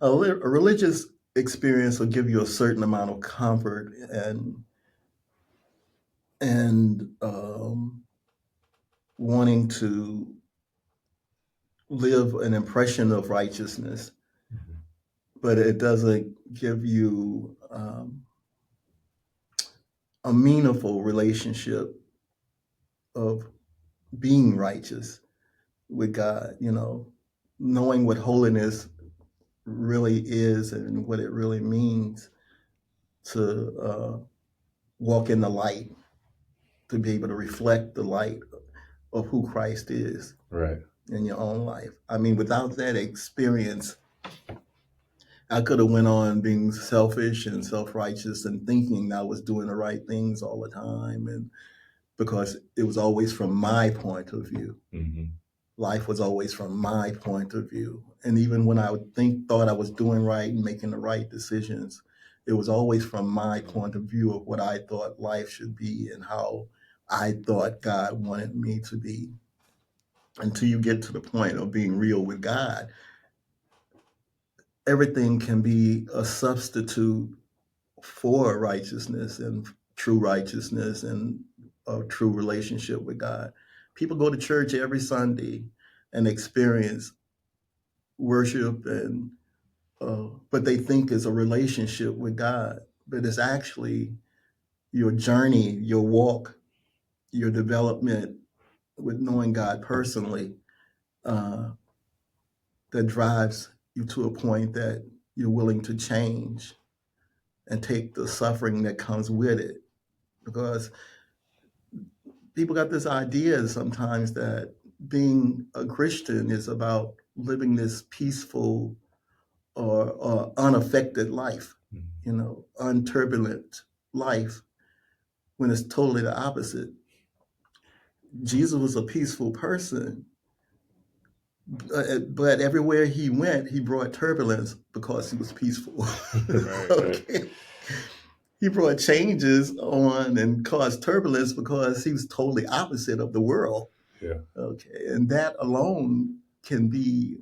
A religious experience will give you a certain amount of comfort and wanting to live an impression of righteousness, Mm-hmm. but it doesn't give you a meaningful relationship of being righteous with God. Knowing what holiness really is and what it really means to walk in the light, to be able to reflect the light of who Christ is Right. in your own life. I mean, without that experience, I could have went on being selfish and self-righteous and thinking I was doing the right things all the time, and because it was always from my point of view. Mm-hmm. Life was always from my point of view. And even when I would thought I was doing right and making the right decisions, it was always from my point of view of what I thought life should be and how I thought God wanted me to be. Until you get to the point of being real with God, everything can be a substitute for righteousness and true righteousness and a true relationship with God. People go to church every Sunday and experience worship and what they think is a relationship with God, but it's actually your journey, your walk, your development with knowing God personally uh, that drives you to a point that you're willing to change and take the suffering that comes with it. Because people got this idea sometimes that being a Christian is about living this peaceful or unaffected life, unturbulent life, when it's totally the opposite. Jesus was a peaceful person, but everywhere he went, he brought turbulence because he was peaceful. Right, right. Okay. He brought changes on and caused turbulence because he was totally opposite of the world. Yeah. Okay. And that alone can be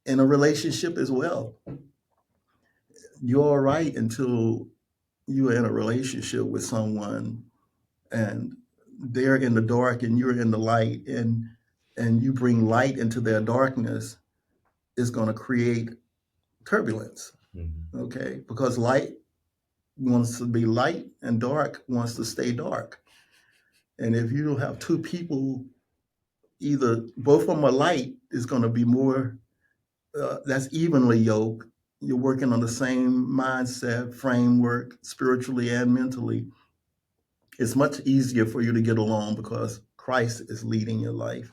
in a relationship as well. You're all right until you are in a relationship with someone and they're in the dark and you're in the light, and you bring light into their darkness, is going to create turbulence. Mm-hmm. Okay. Because light wants to be light and dark wants to stay dark. And if you don't have two people, either both of them are light, is going to be more, that's evenly yoked. You're working on the same mindset, framework, spiritually and mentally. It's much easier for you to get along because Christ is leading your life.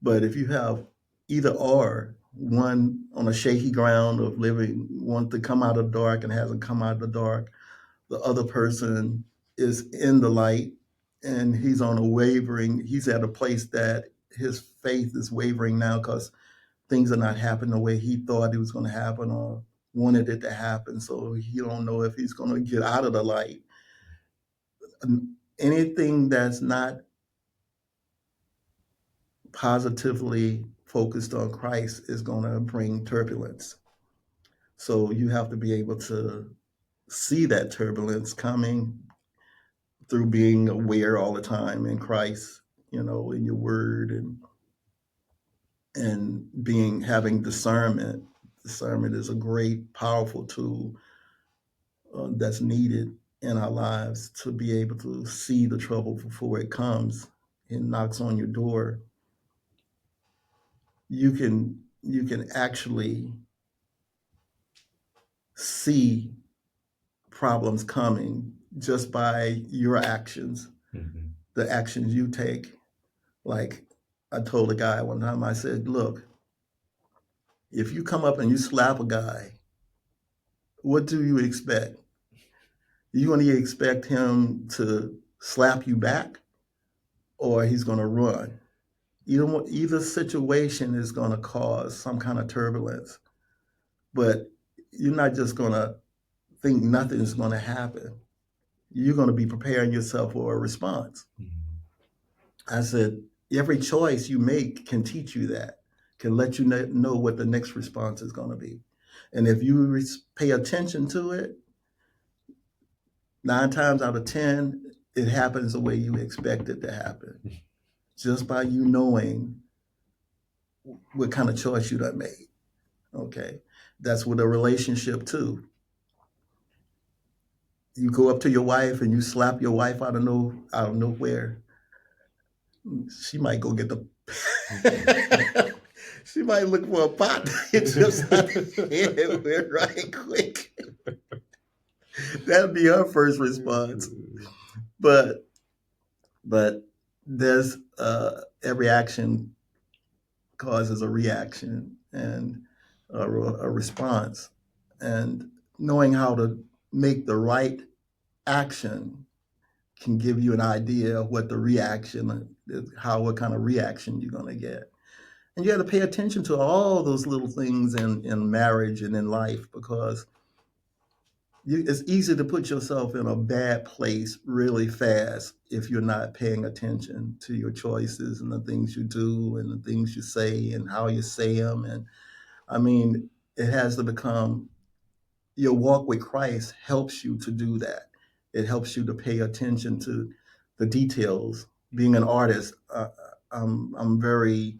But if you have either or, one on a shaky ground of living, want to come out of the dark and hasn't come out of the dark, the other person is in the light and he's at a place that his faith is wavering now because things are not happening the way he thought it was going to happen or wanted it to happen. So he don't know if he's going to get out of the light. Anything that's not positively focused on Christ is going to bring turbulence. So you have to be able to see that turbulence coming through being aware all the time in Christ, in your word, and having discernment Discernment is a great, powerful tool that's needed in our lives to be able to see the trouble before it comes and knocks on your door. You can actually see problems coming just by your actions, Mm-hmm. the actions you take. Like I told a guy one time, I said, look, if you come up and you slap a guy, what do you expect? You going to expect him to slap you back, or he's going to run? Either situation is going to cause some kind of turbulence, but you're not just going to think nothing's going to happen. You're going to be preparing yourself for a response. Mm-hmm. I said, every choice you make can teach you that, can let you know what the next response is going to be. And if you pay attention to it, 9 times out of 10, it happens the way you expect it to happen, just by you knowing what kind of choice you done made. Okay. That's with a relationship too. You go up to your wife and you slap your wife out of nowhere. She might go get the she might look for a pot to hit you upside the head with right quick. That'd be her first response. But there's every action causes a reaction and a response. And knowing how to make the right action can give you an idea of what the reaction is, what kind of reaction you're going to get. And you have to pay attention to all those little things in marriage and in life, because it's easy to put yourself in a bad place really fast if you're not paying attention to your choices and the things you do and the things you say and how you say them. And I mean, it has to become your walk with Christ helps you to do that. It helps you to pay attention to the details. Being an artist, I'm very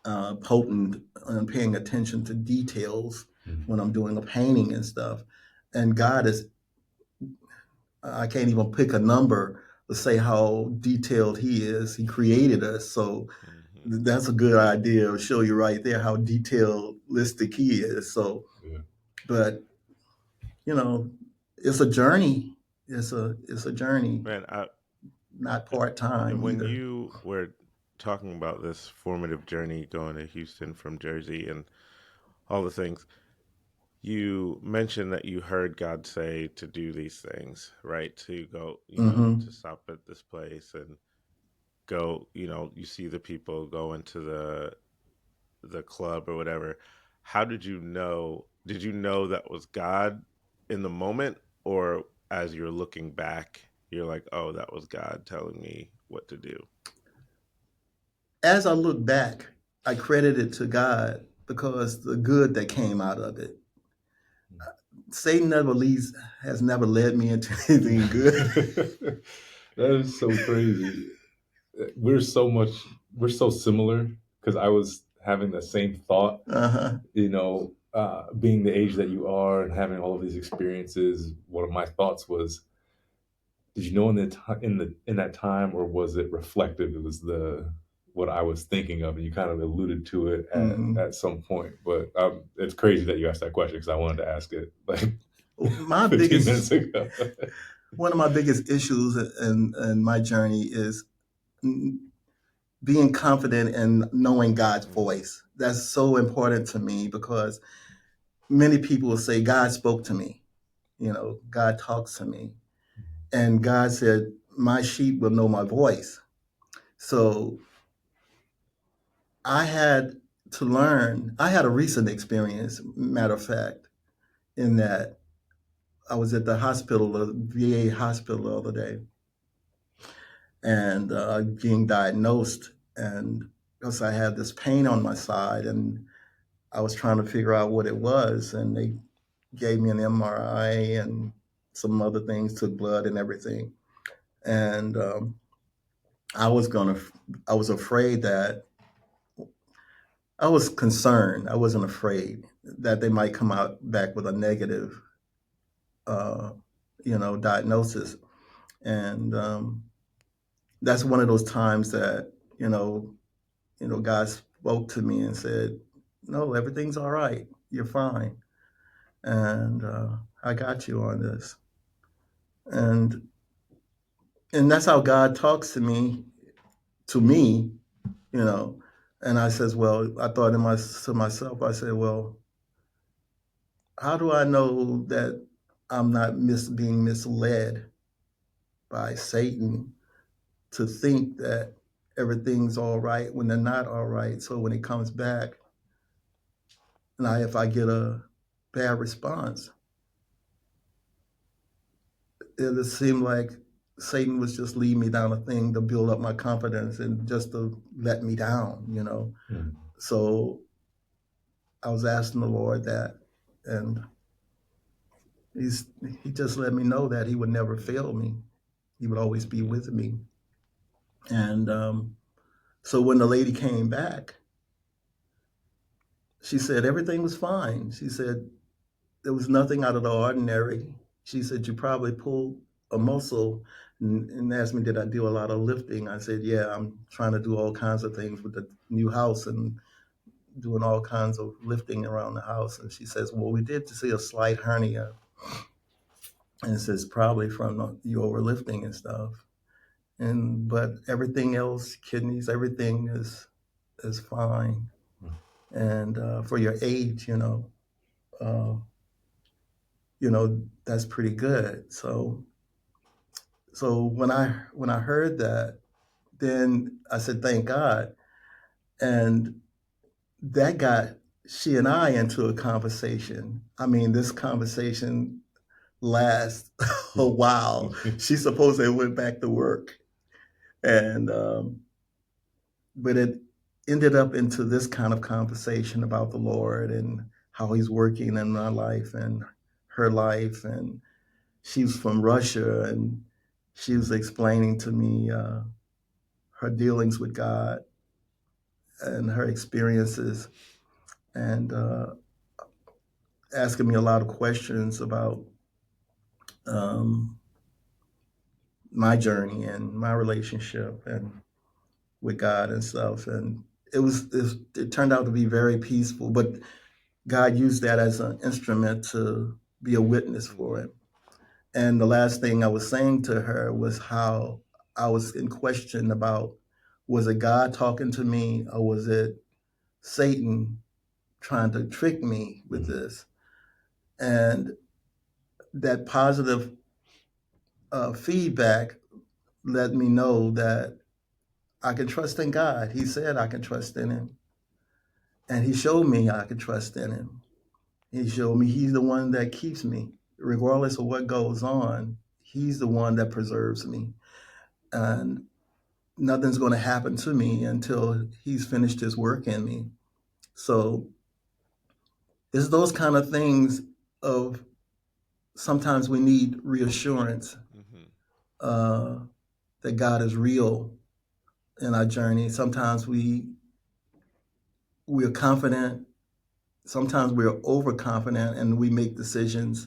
potent on paying attention to details when I'm doing a painting and stuff. And God is, I can't even pick a number to say how detailed He is. He created us. So that's a good idea. It'll show you right there how detailistic He is. So, Yeah. but it's a journey. It's a journey, Man, not part time when either. you were talking about this formative journey going to Houston from Jersey and all the things, you mentioned that you heard God say to do these things, right? To go, Mm-hmm. to stop at this place and go, you see the people go into the club or whatever. How did you know? Did you know that was God in the moment, or as you're looking back, you're like, "Oh, that was God telling me what to do"? As I look back, I credit it to God because the good that came out of it. Satan has never led me into anything good. That is so crazy. We're we're so similar because I was having the same thought, Uh-huh. being the age that you are and having all of these experiences. One of my thoughts was, did you know in that time, or was it reflective? It was what I was thinking of, and you kind of alluded to it Mm-hmm. at some point. But it's crazy that you asked that question because I wanted to ask it like My 15 minutes biggest, ago. one of my biggest issues in my journey is being confident in knowing God's voice. That's so important to me because many people will say, God spoke to me. God talks to me. And God said, my sheep will know my voice. So I had to learn. I had a recent experience, matter of fact, in that I was at the VA hospital the other day, and being diagnosed. And because I had this pain on my side, and I was trying to figure out what it was, and they gave me an MRI and some other things, took blood and everything. And I was afraid that I was concerned. I wasn't afraid that they might come out back with a negative, uh, diagnosis. And that's one of those times that God spoke to me and said, "No, everything's all right. You're fine, and I got you on this." And that's how God talks to me, you know. And I says, well, I thought to myself, I said, well, how do I know that I'm not being misled by Satan to think that everything's all right when they're not all right? So when it comes back, and if I get a bad response, it seemed like Satan was just leading me down a thing to build up my confidence and just to let me down, Mm. So I was asking the Lord that, and he just let me know that he would never fail me. He would always be with me. And so when the lady came back, she said everything was fine. She said there was nothing out of the ordinary. She said you probably pulled a muscle, and asked me, did I do a lot of lifting? I said, yeah, I'm trying to do all kinds of things with the new house and doing all kinds of lifting around the house. And she says, well, we did see a slight hernia. And it says probably from you overlifting and stuff. But everything else, kidneys, everything is fine. And for your age, uh, that's pretty good. So when I heard that, then I said, thank God. And that got she and I into a conversation. I mean, this conversation lasts a while. She supposedly went back to work. And but it ended up into this kind of conversation about the Lord and how he's working in my life and her life. And she's from Russia, and she was explaining to me her dealings with God and her experiences, and asking me a lot of questions about um, my journey and my relationship and with God and stuff. And it turned out to be very peaceful, but God used that as an instrument to be a witness for him. And the last thing I was saying to her was how I was in question about, was it God talking to me, or was it Satan trying to trick me with this? And that positive feedback let me know that I can trust in God. He said I can trust in him. And he showed me I can trust in him. He showed me he's the one that keeps me. Regardless of what goes on, he's the one that preserves me. And nothing's going to happen to me until he's finished his work in me. So it's those kind of things of sometimes we need reassurance that God is real in our journey. Sometimes we're confident. Sometimes we're overconfident and we make decisions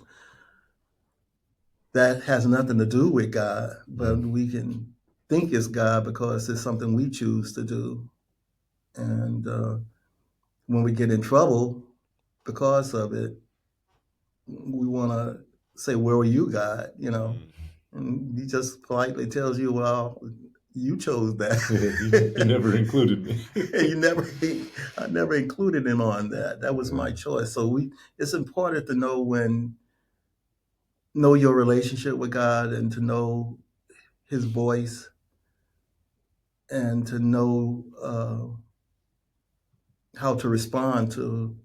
that has nothing to do with God, but we can think it's God because it's something we choose to do. And when we get in trouble because of it, we want to say, where were you, God? And he just politely tells you, well, you chose that. You never included me. I never included him on that. That was my choice. So it's important to know your relationship with God and to know his voice and to know how to respond to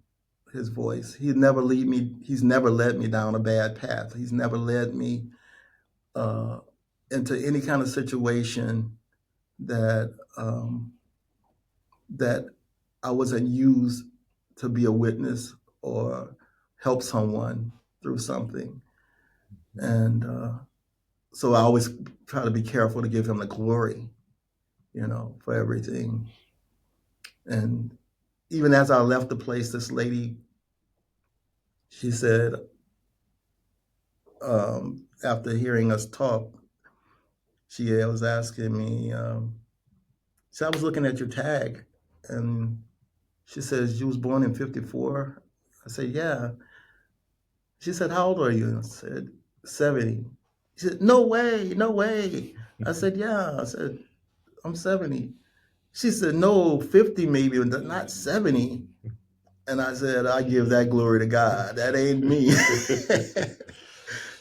his voice. He's never led me down a bad path. He's never led me into any kind of situation that that I wasn't used to be a witness or help someone through something. And so I always try to be careful to give him the glory, for everything. And even as I left the place, this lady, she said, after hearing us talk, she was asking me, so I was looking at your tag, and she says, you was born in 54? I said, yeah. She said, how old are you? I said, 70. She said, no way, no way. I said, yeah. I said, I'm 70. She said, no, 50 maybe, but not 70. And I said, I give that glory to God. That ain't me.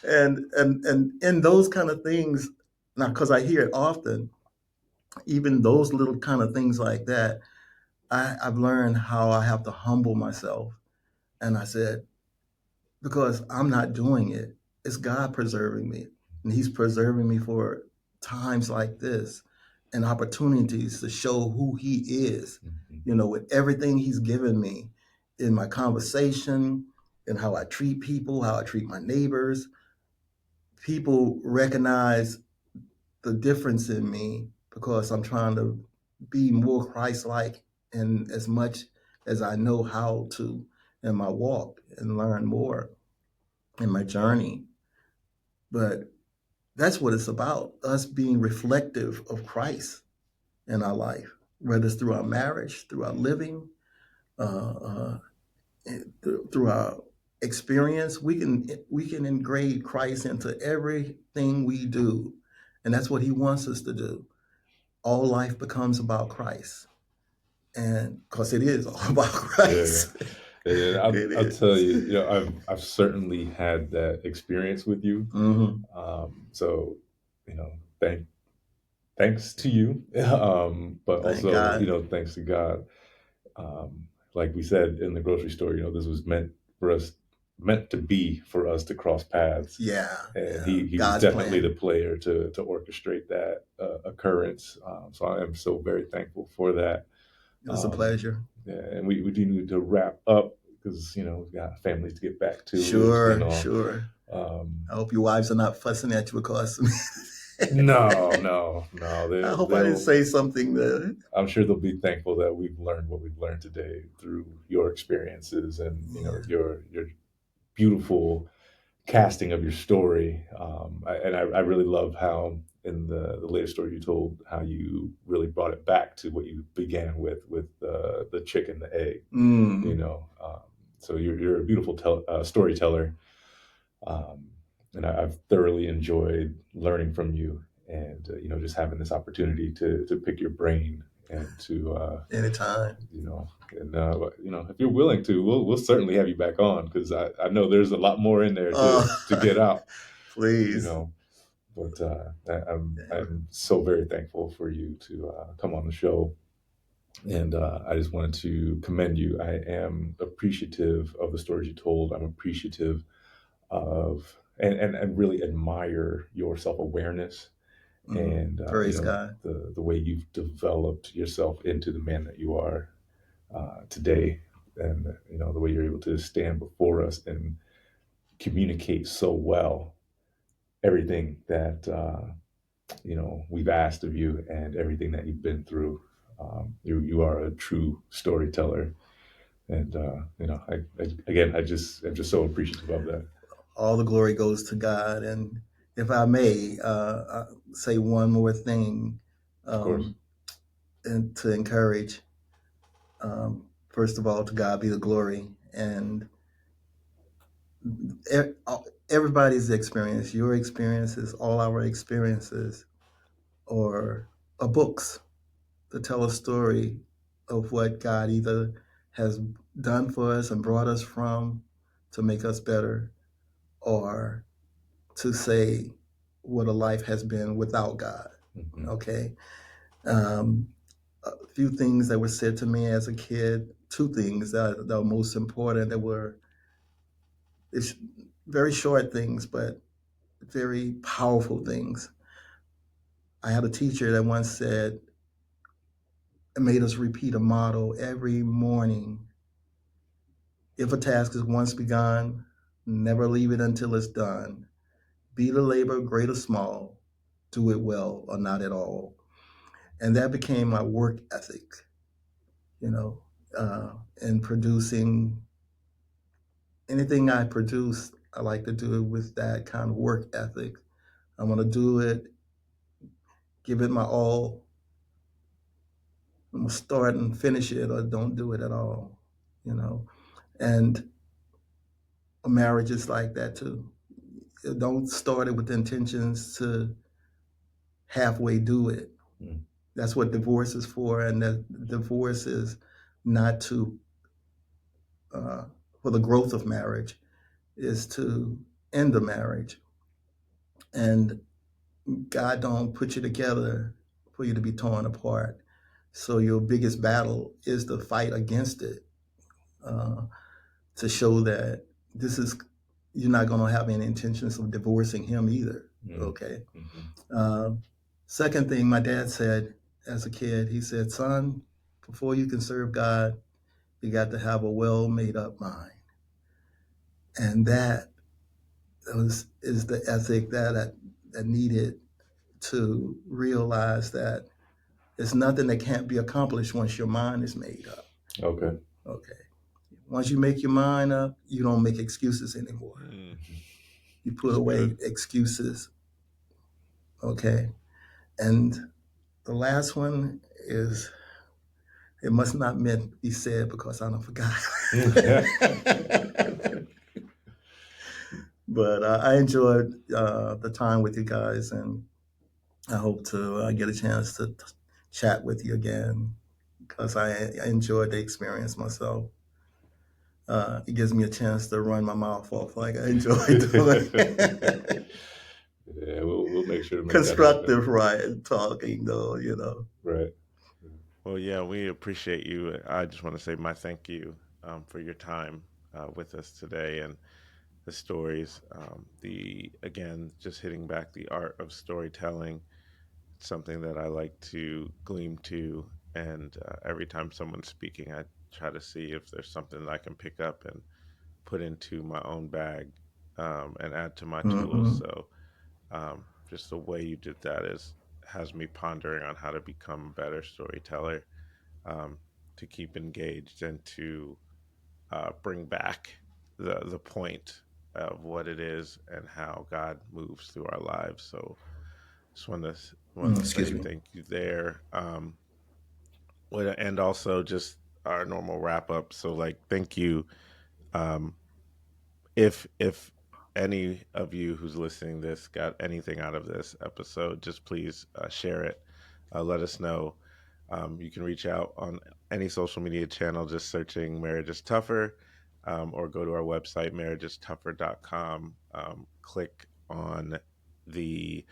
and in those kind of things, now because I hear it often, even those little kind of things like that, I've learned how I have to humble myself. And I said, because I'm not doing it, it's God preserving me. And He's preserving me for times like this and opportunities to show who He is, with everything He's given me in my conversation and how I treat people, how I treat my neighbors. People recognize the difference in me because I'm trying to be more Christ-like in as much as I know how to in my walk and learn more in my journey. But that's what it's about, us being reflective of Christ in our life, whether it's through our marriage, through our living, uh, uh, through our experience. We can engrave Christ into everything we do, and that's what He wants us to do. All life becomes about Christ, and because it is all about Christ. And It I'll tell is. you, I've certainly had that experience with you. Mhm. So, you know, thanks to you, but Thank also, God. thanks to God. Um, like we said in the grocery store, this was meant to be for us to cross paths, Yeah, and yeah. he was God's definitely the plan. player to orchestrate that occurrence. So I am so very thankful for that. It was a Um, pleasure. yeah, and we do need to wrap up because we've got families to get back to. Sure, sure. Um, I hope your wives are not fussing at you because no. I hope I didn't They'll. say something that. I'm sure they'll be thankful that we've learned what we've learned today through your experiences and Yeah. your beautiful casting of your story. I really love how in the latest story you told how you really brought it back to what you began with the chick and the egg. You Mm. know, so you're a beautiful storyteller, um, and I've thoroughly enjoyed learning from you and just having this opportunity to pick your brain and to Anytime. and if you're willing to, we'll certainly have you back on because I know there's a lot more in there to get out. You Please. know, but I'm so very thankful for you to come on the show, and I just wanted to commend you. I am appreciative of the stories you told. I'm appreciative of and really admire your self awareness and Praise God. the way you've developed yourself into the man that you are today, and the way you're able to stand before us and communicate so well everything that we've asked of you and everything that you've been through. You are a true storyteller, and I'm just so appreciative of that. All the glory goes to God. And if I may say one more thing, Of course. and to encourage, first of all, to God be the glory. And everybody's experience, your experiences, all our experiences, are books to tell a story of what God either has done for us and brought us from to make us better, or to say what a life has been without God. Mm-hmm. Okay. A few things that were said to me as a kid, two things that are most important that were, it's very short things, but very powerful things. I had a teacher that once said, and made us repeat a motto every morning. If a task is once begun, never leave it until it's done. Be the labor, great or small, do it well or not at all. And that became my work ethic. You know, in producing anything I produce. I like to do it with that kind of work ethic. I'm going to do it, give it my all. I'm going to start and finish it, or don't do it at all, you know. And a marriage is like that too. Don't start it with intentions to halfway do it. Mm. That's what divorce is for, and that divorce is not to for the growth of marriage, is to end the marriage. And God don't put you together for you to be torn apart. So your biggest battle is to fight against it, uh, to show that this is you're not going to have any intentions of divorcing him either. Mm. Okay. Mm-hmm. Second thing my dad said as a kid, he said, "Son, before you can serve God, you got to have a well made up mind." And that is the ethic that needed to realize that there's nothing that can't be accomplished once your mind is made up. Okay. Okay. Once you make your mind up, you don't make excuses anymore. You put That's away good. excuses. Okay. And the last one is, it must not meant to be said because I don't forgot. But I enjoyed the time with you guys, and I hope to get a chance to chat with you again, because I enjoyed the experience myself. It gives me a chance to run my mouth off like I enjoy doing. Yeah, we'll make sure to make Constructive, that right? Talking, though, you know. right. Well, yeah, we appreciate you. I just want to say my thank you for your time with us today and the stories. The again, just hitting back the art of storytelling, something that I like to gleam to, and every time someone's speaking, I try to see if there's something that I can pick up and put into my own bag and add to my tools. Mm-hmm. So just the way you did that is has me pondering on how to become a better storyteller, um, to keep engaged and to bring back the point of what it is and how God moves through our lives. So just want to Excuse say me. thank you there. And also just our normal wrap up. So like thank you. Um, if any of you who's listening this got anything out of this episode, just please share it. Let us know. You can reach out on any social media channel just searching Marriage is Tougher, or go to our website, marriagestougher.com. Click on the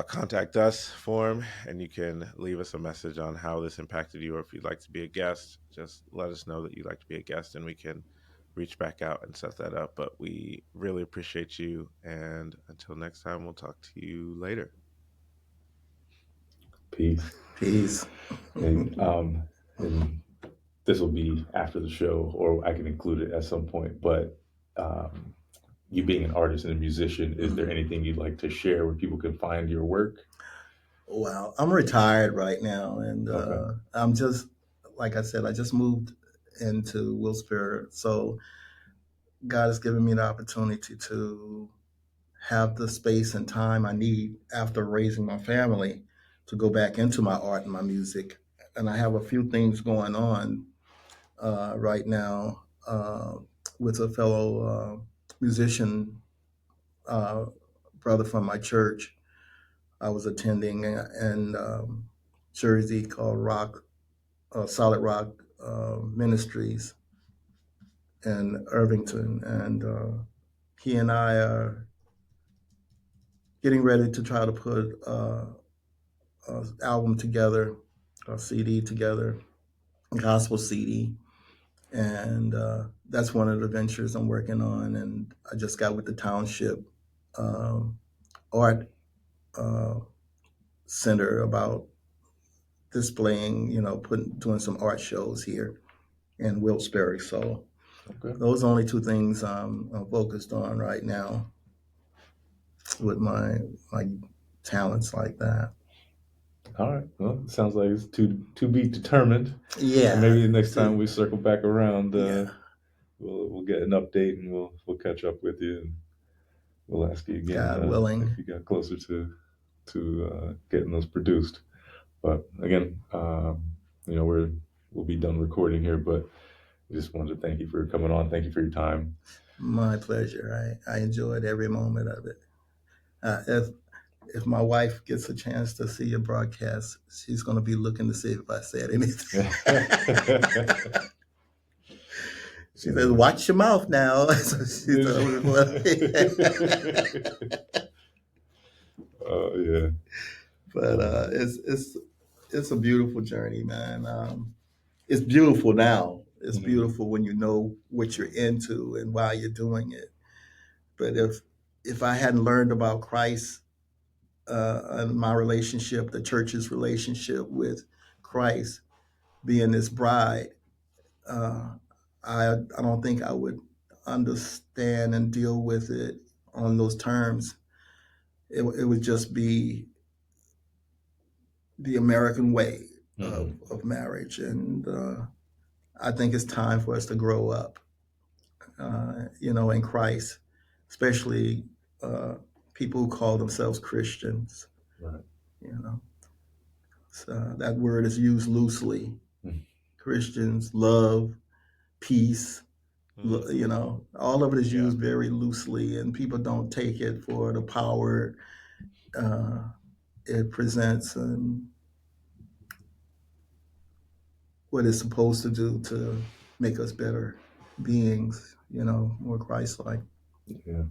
contact us form, and you can leave us a message on how this impacted you, or if you'd like to be a guest, just let us know that you'd like to be a guest, and we can reach back out and set that up. But we really appreciate you, and until next time, we'll talk to you later. Peace. Peace. And this will be after the show, or I can include it at some point. But you being an artist and a musician, is there anything you'd like to share where people can find your work? Wow, I'm retired right now, and Okay. I'm just, like I said, I just moved into Wilkes-Barre, so God has given me the opportunity to have the space and time I need after raising my family to go back into my art and my music. And I have a few things going on right now with a fellow musician brother from my church I was attending in Jersey, called Solid Rock Ministries in Irvington. And he and I are getting ready to try to put an album together, a CD together, a gospel CD. And that's one of the ventures I'm working on. And I just got with the township art center about displaying, doing some art shows here in Wilkes-Barre. So Okay. those are only two things I'm focused on right now with my talents like that. All right. Well, it sounds like it's to be determined. And Yeah, maybe the next time to we circle back around, yeah, we'll get an update and we'll catch up with you and we'll ask you again God if willing. you got closer to getting those produced. But again, we'll be done recording here. But I just wanted to thank you for coming on. Thank you for your time. My pleasure. I enjoyed every moment of it. If my wife gets a chance to see your broadcast, she's going to be looking to see if I said anything. She says, "Watch your mouth now." So she told me. Oh yeah. But it's a beautiful journey, man. It's beautiful now. It's Mhm. beautiful when you know what you're into and why you're doing it. But if I hadn't learned about Christ and my relationship, the church's relationship with Christ, being this bride, uh, I don't think I would understand and deal with it on those terms. It would just be the American way Mhm. of marriage, and I think it's time for us to grow up, in Christ, especially uh, people who call themselves Christians. Right. You know, so that word is used loosely. Mhm. Christians, love, peace, Hmm. all of it is Yeah. used very loosely, and people don't take it for the power uh, it presents and what it's supposed to do to make us better beings, more Christ-like. Yeah.